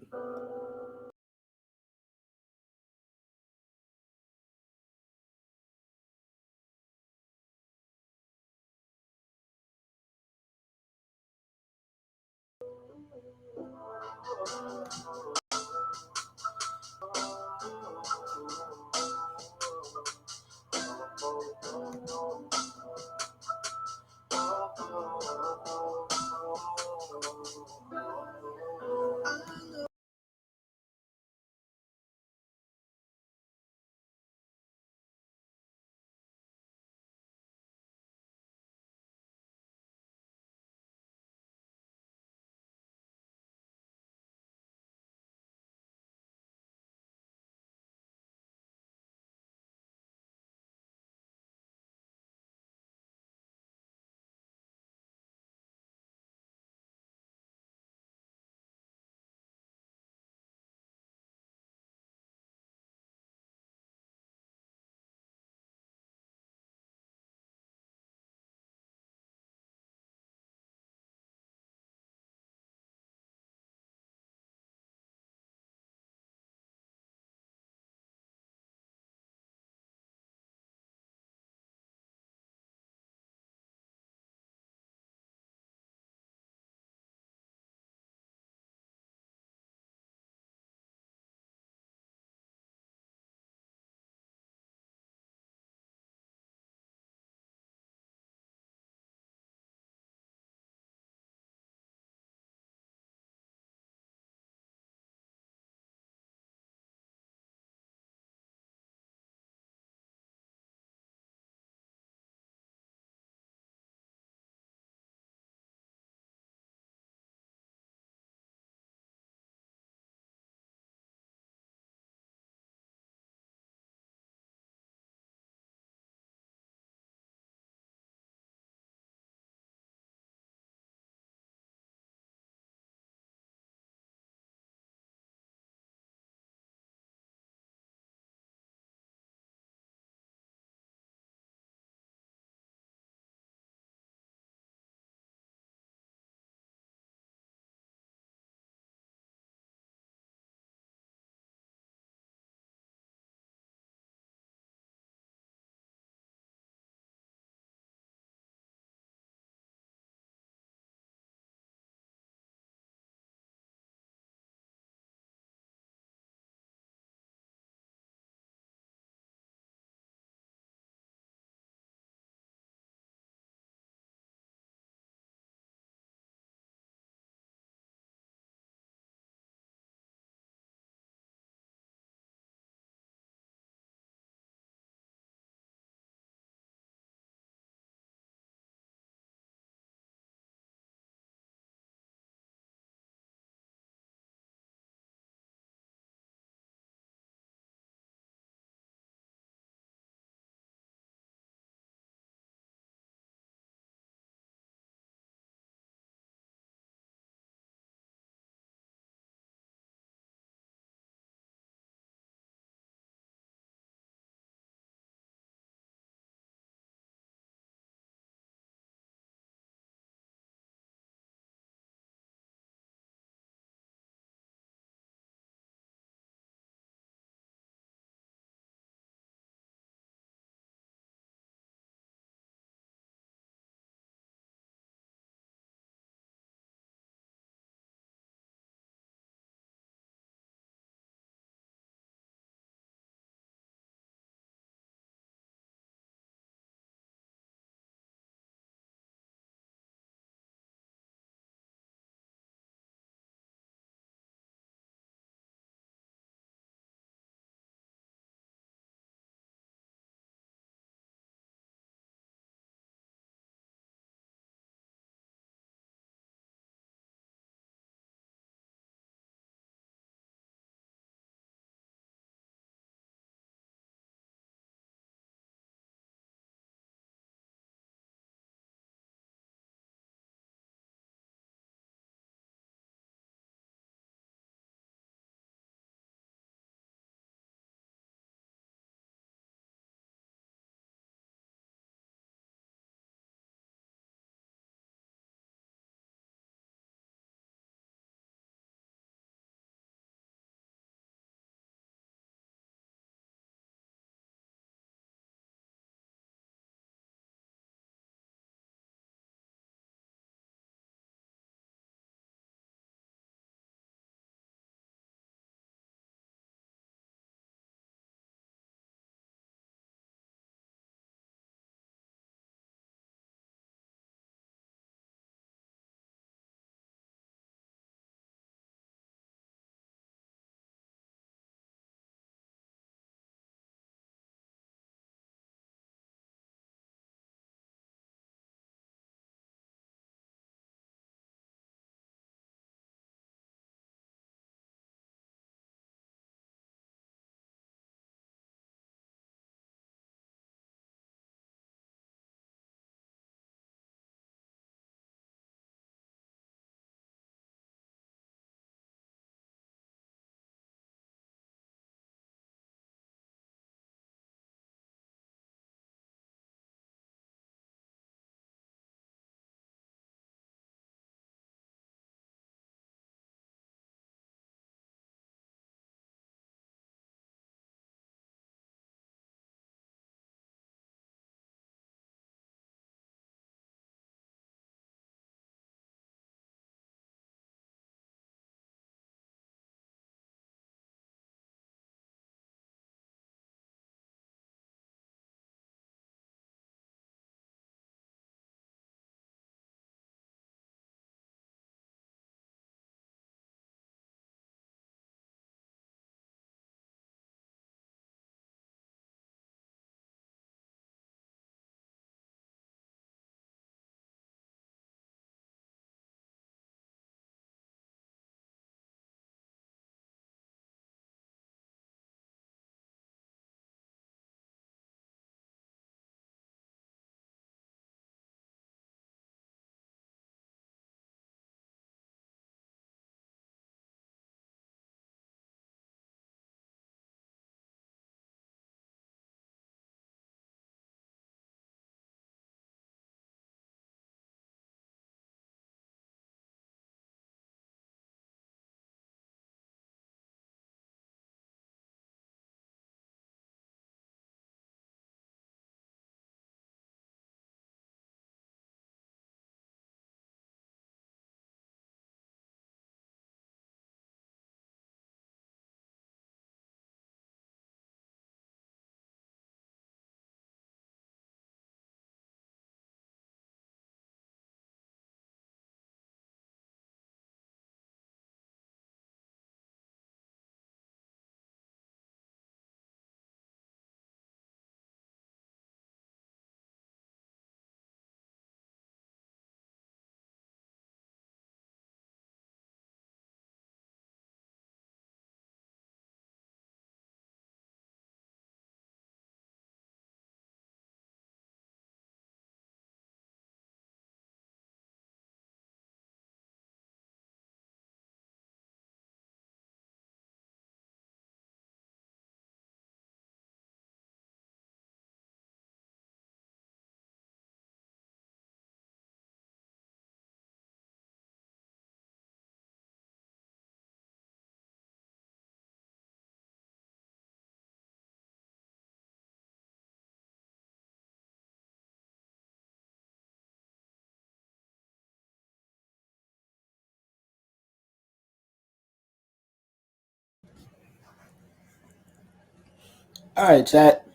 All right, chat.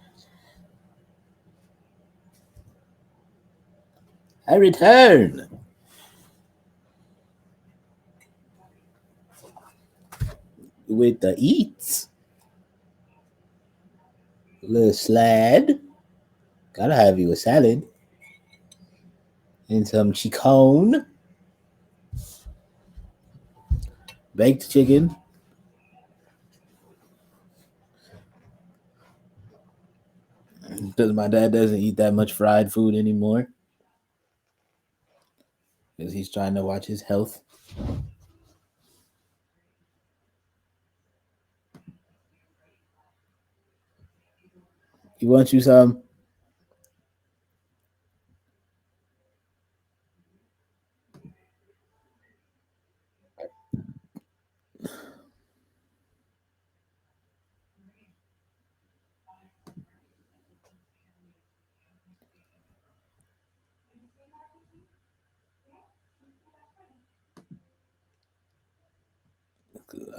I return with the eats. Little slad. Gotta have you a salad and some chicone, baked chicken. Because my dad doesn't eat that much fried food anymore. Because he's trying to watch his health. You want you some?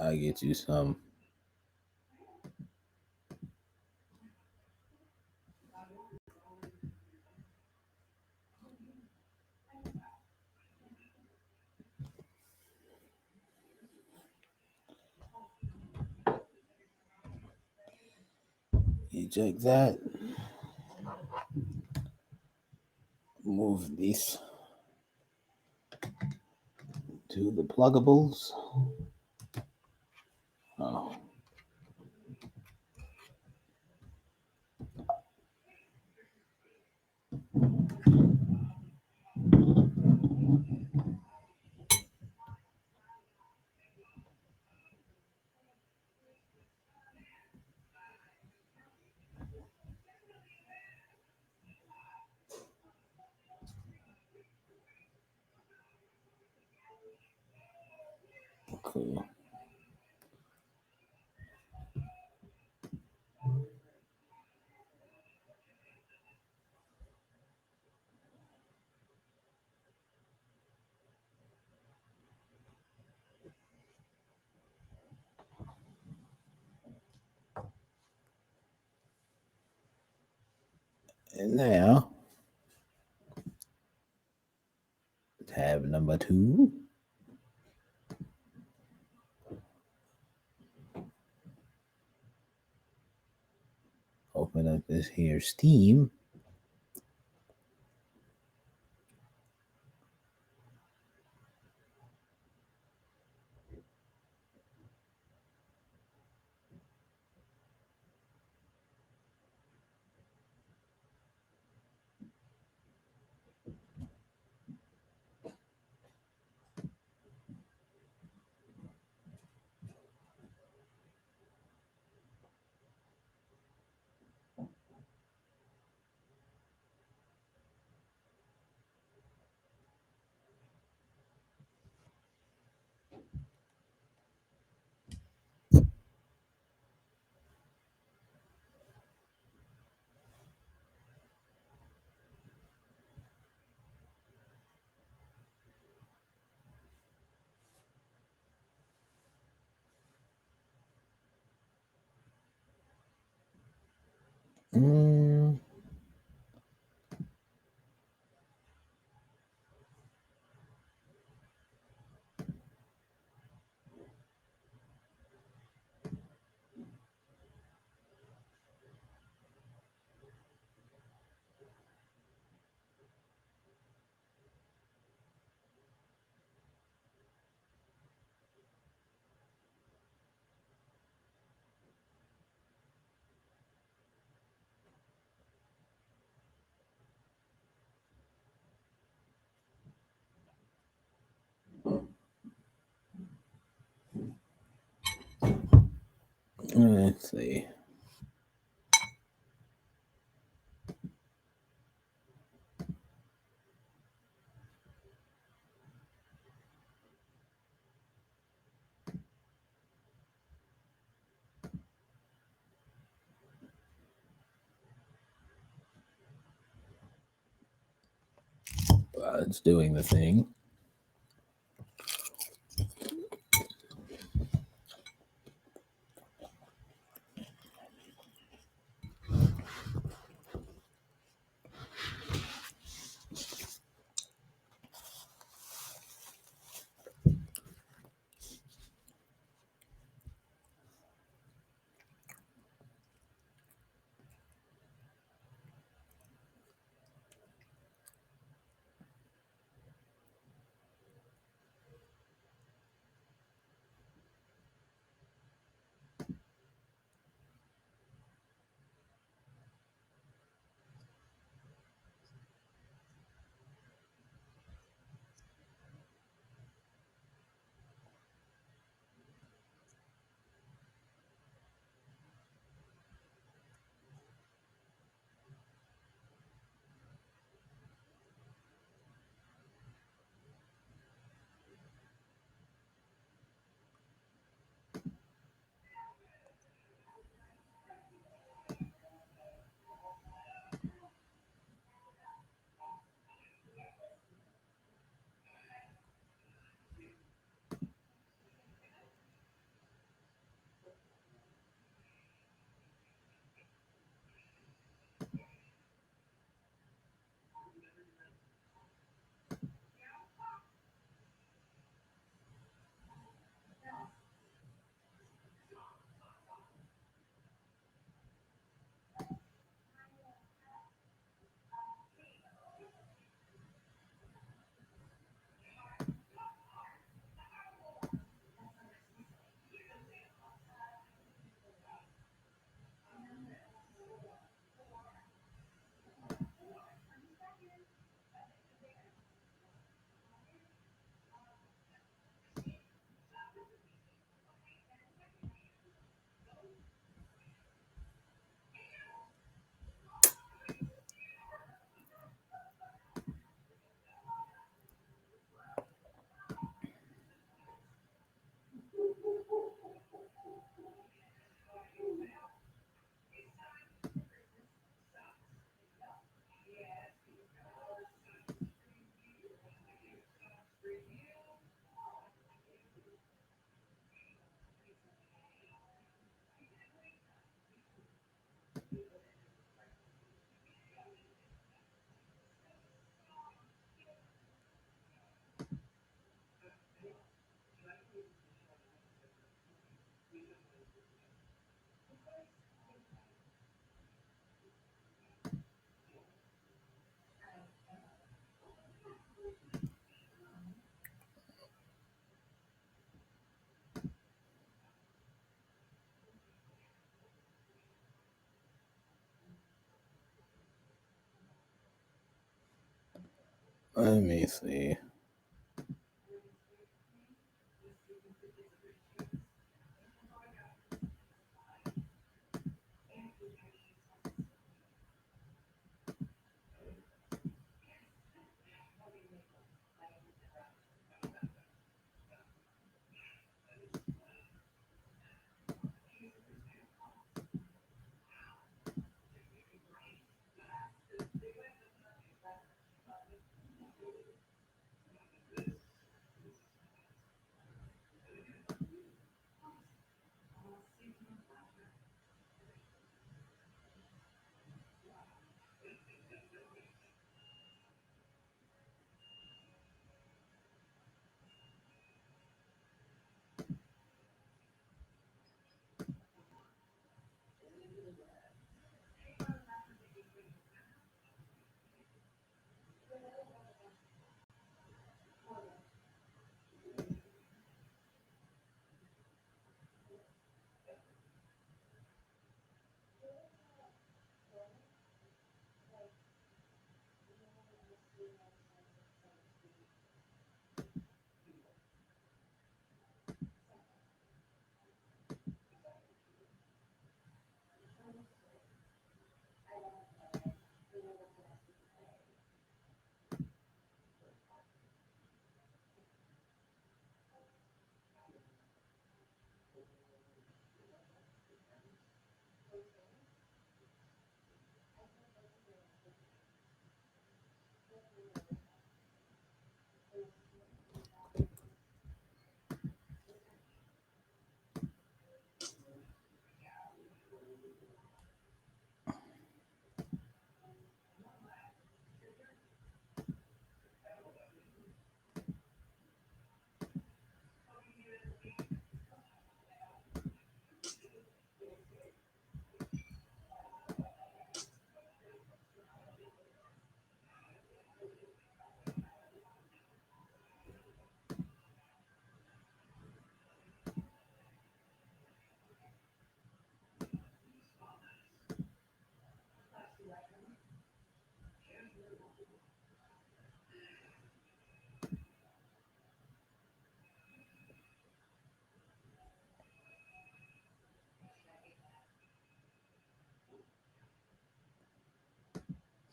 I'll get you some. Eject that. Move these to the pluggables. Oh. Cool. And now, tab number 2. Open up this here Steam. Mm. Let's see. It's doing the thing. Let me see.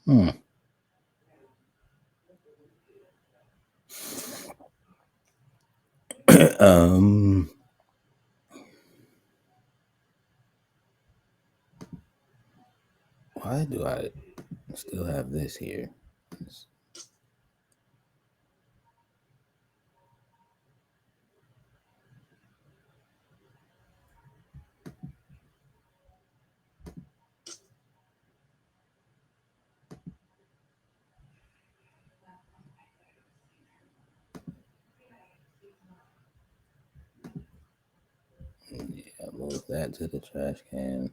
Hmm. um. Why do I still have this here? Yeah, move that to the trash can.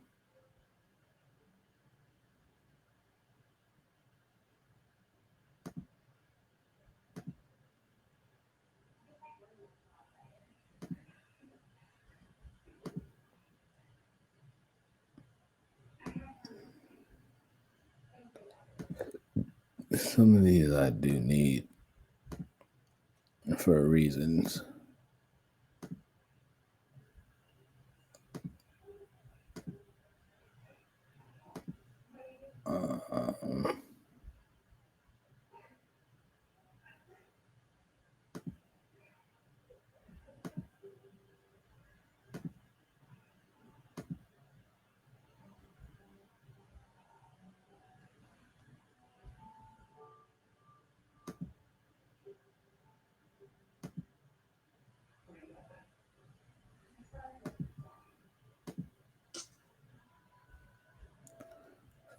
Some of these I do need for reasons. Um,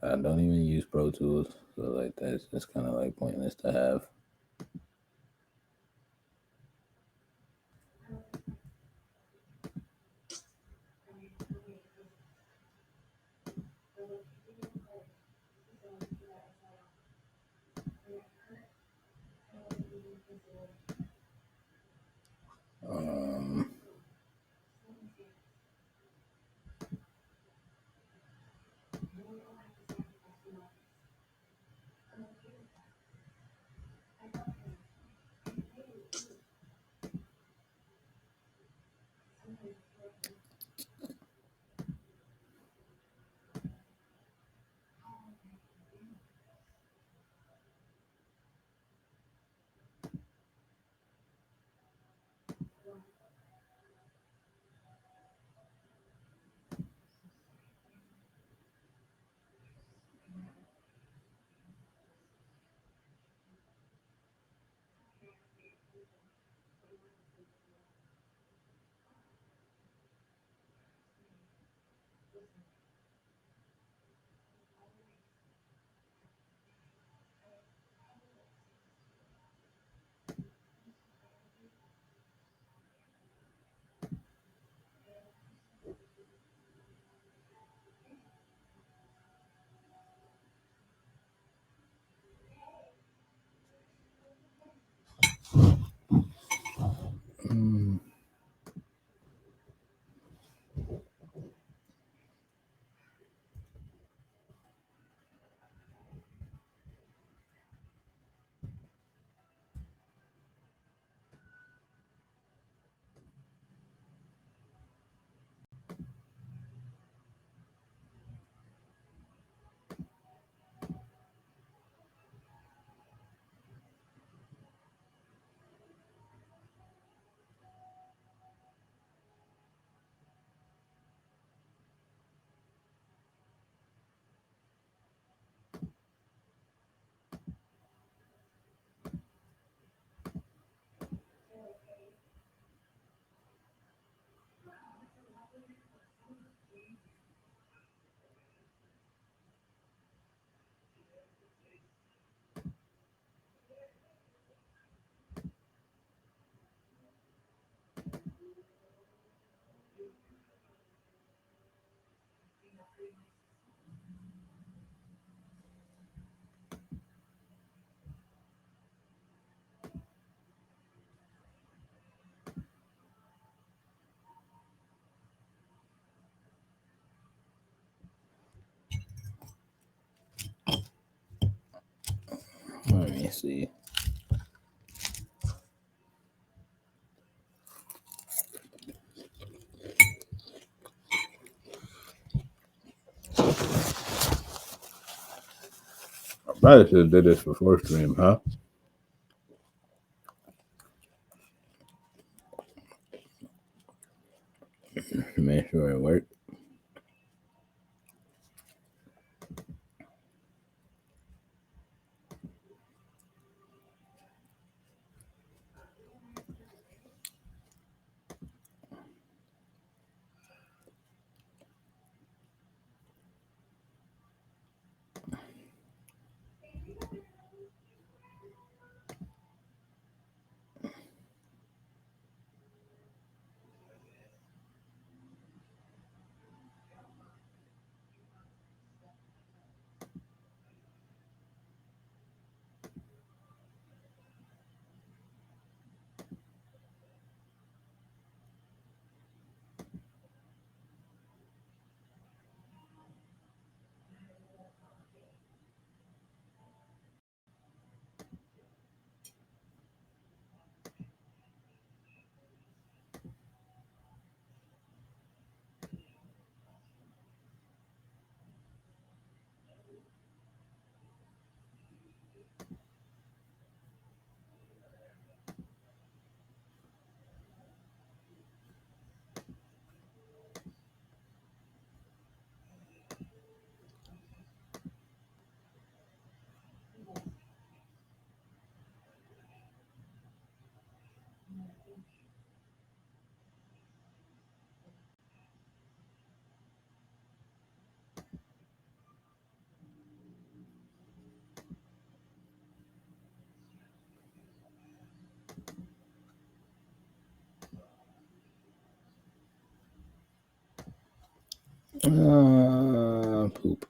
I don't even use Pro Tools, so like that's just kind of like pointless to have. Um, me see. I probably should have did this before stream, huh? Make sure it worked. Poop.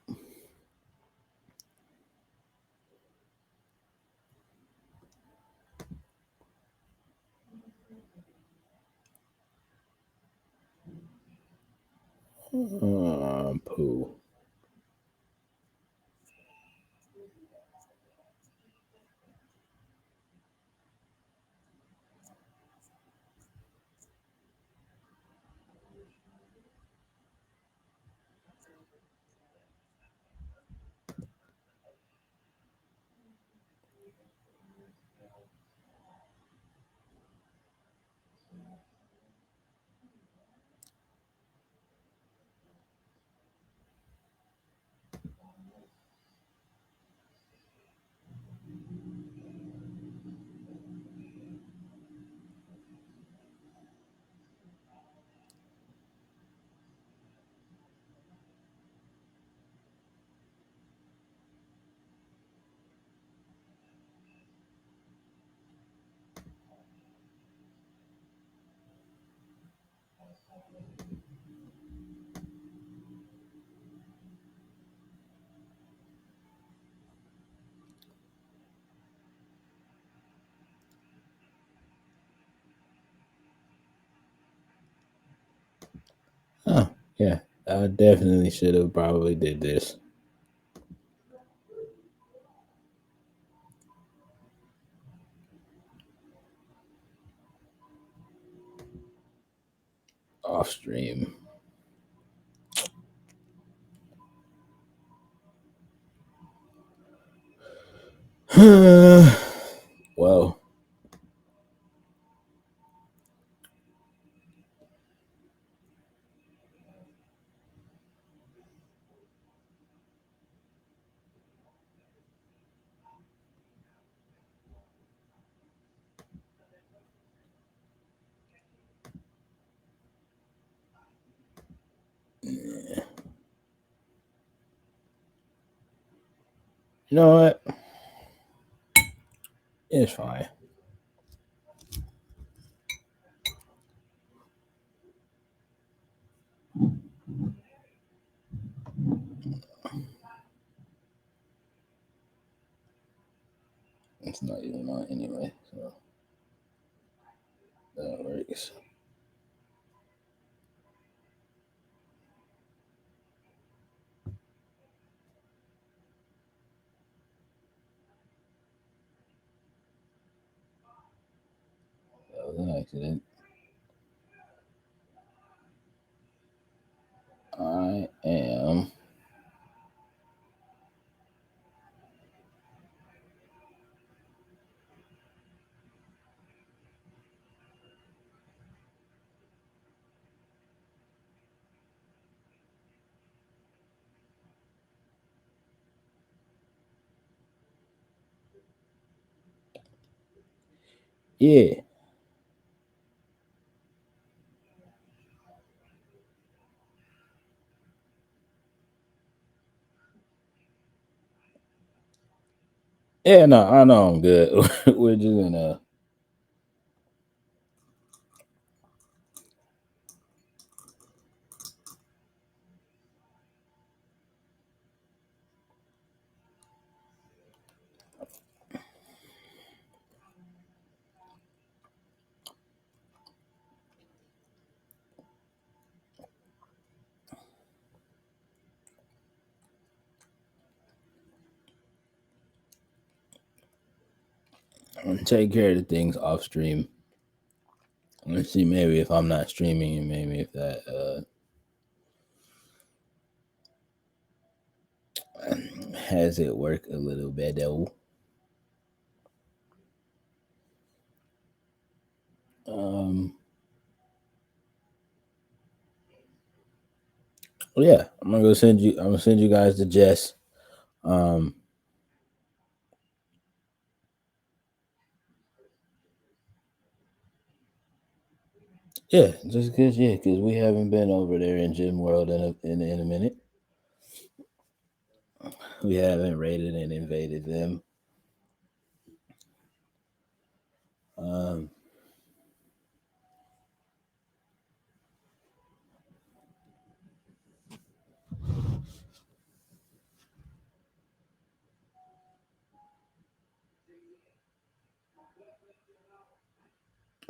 Poo. Oh, yeah. I definitely should have probably did this off stream. Well, you know what? It's fine. It's not even on anyway, so that works. was an accident. I am. Yeah. Yeah, no, I know I'm good. We're just gonna take care of the things off stream. Let's see, maybe if I'm not streaming, and maybe if that has it work a little better. Um, well, yeah, I'm gonna go send you. I'm gonna send you guys to Jess. Um, yeah, just cause we haven't been over there in Gym World in a minute. We haven't raided and invaded them. Um,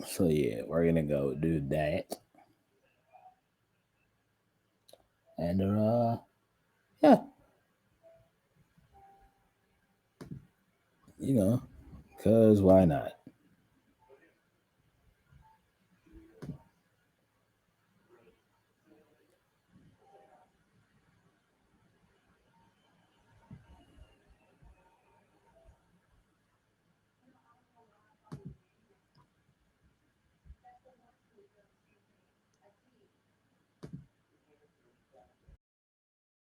so yeah, we're gonna go do that, and yeah, cause why not?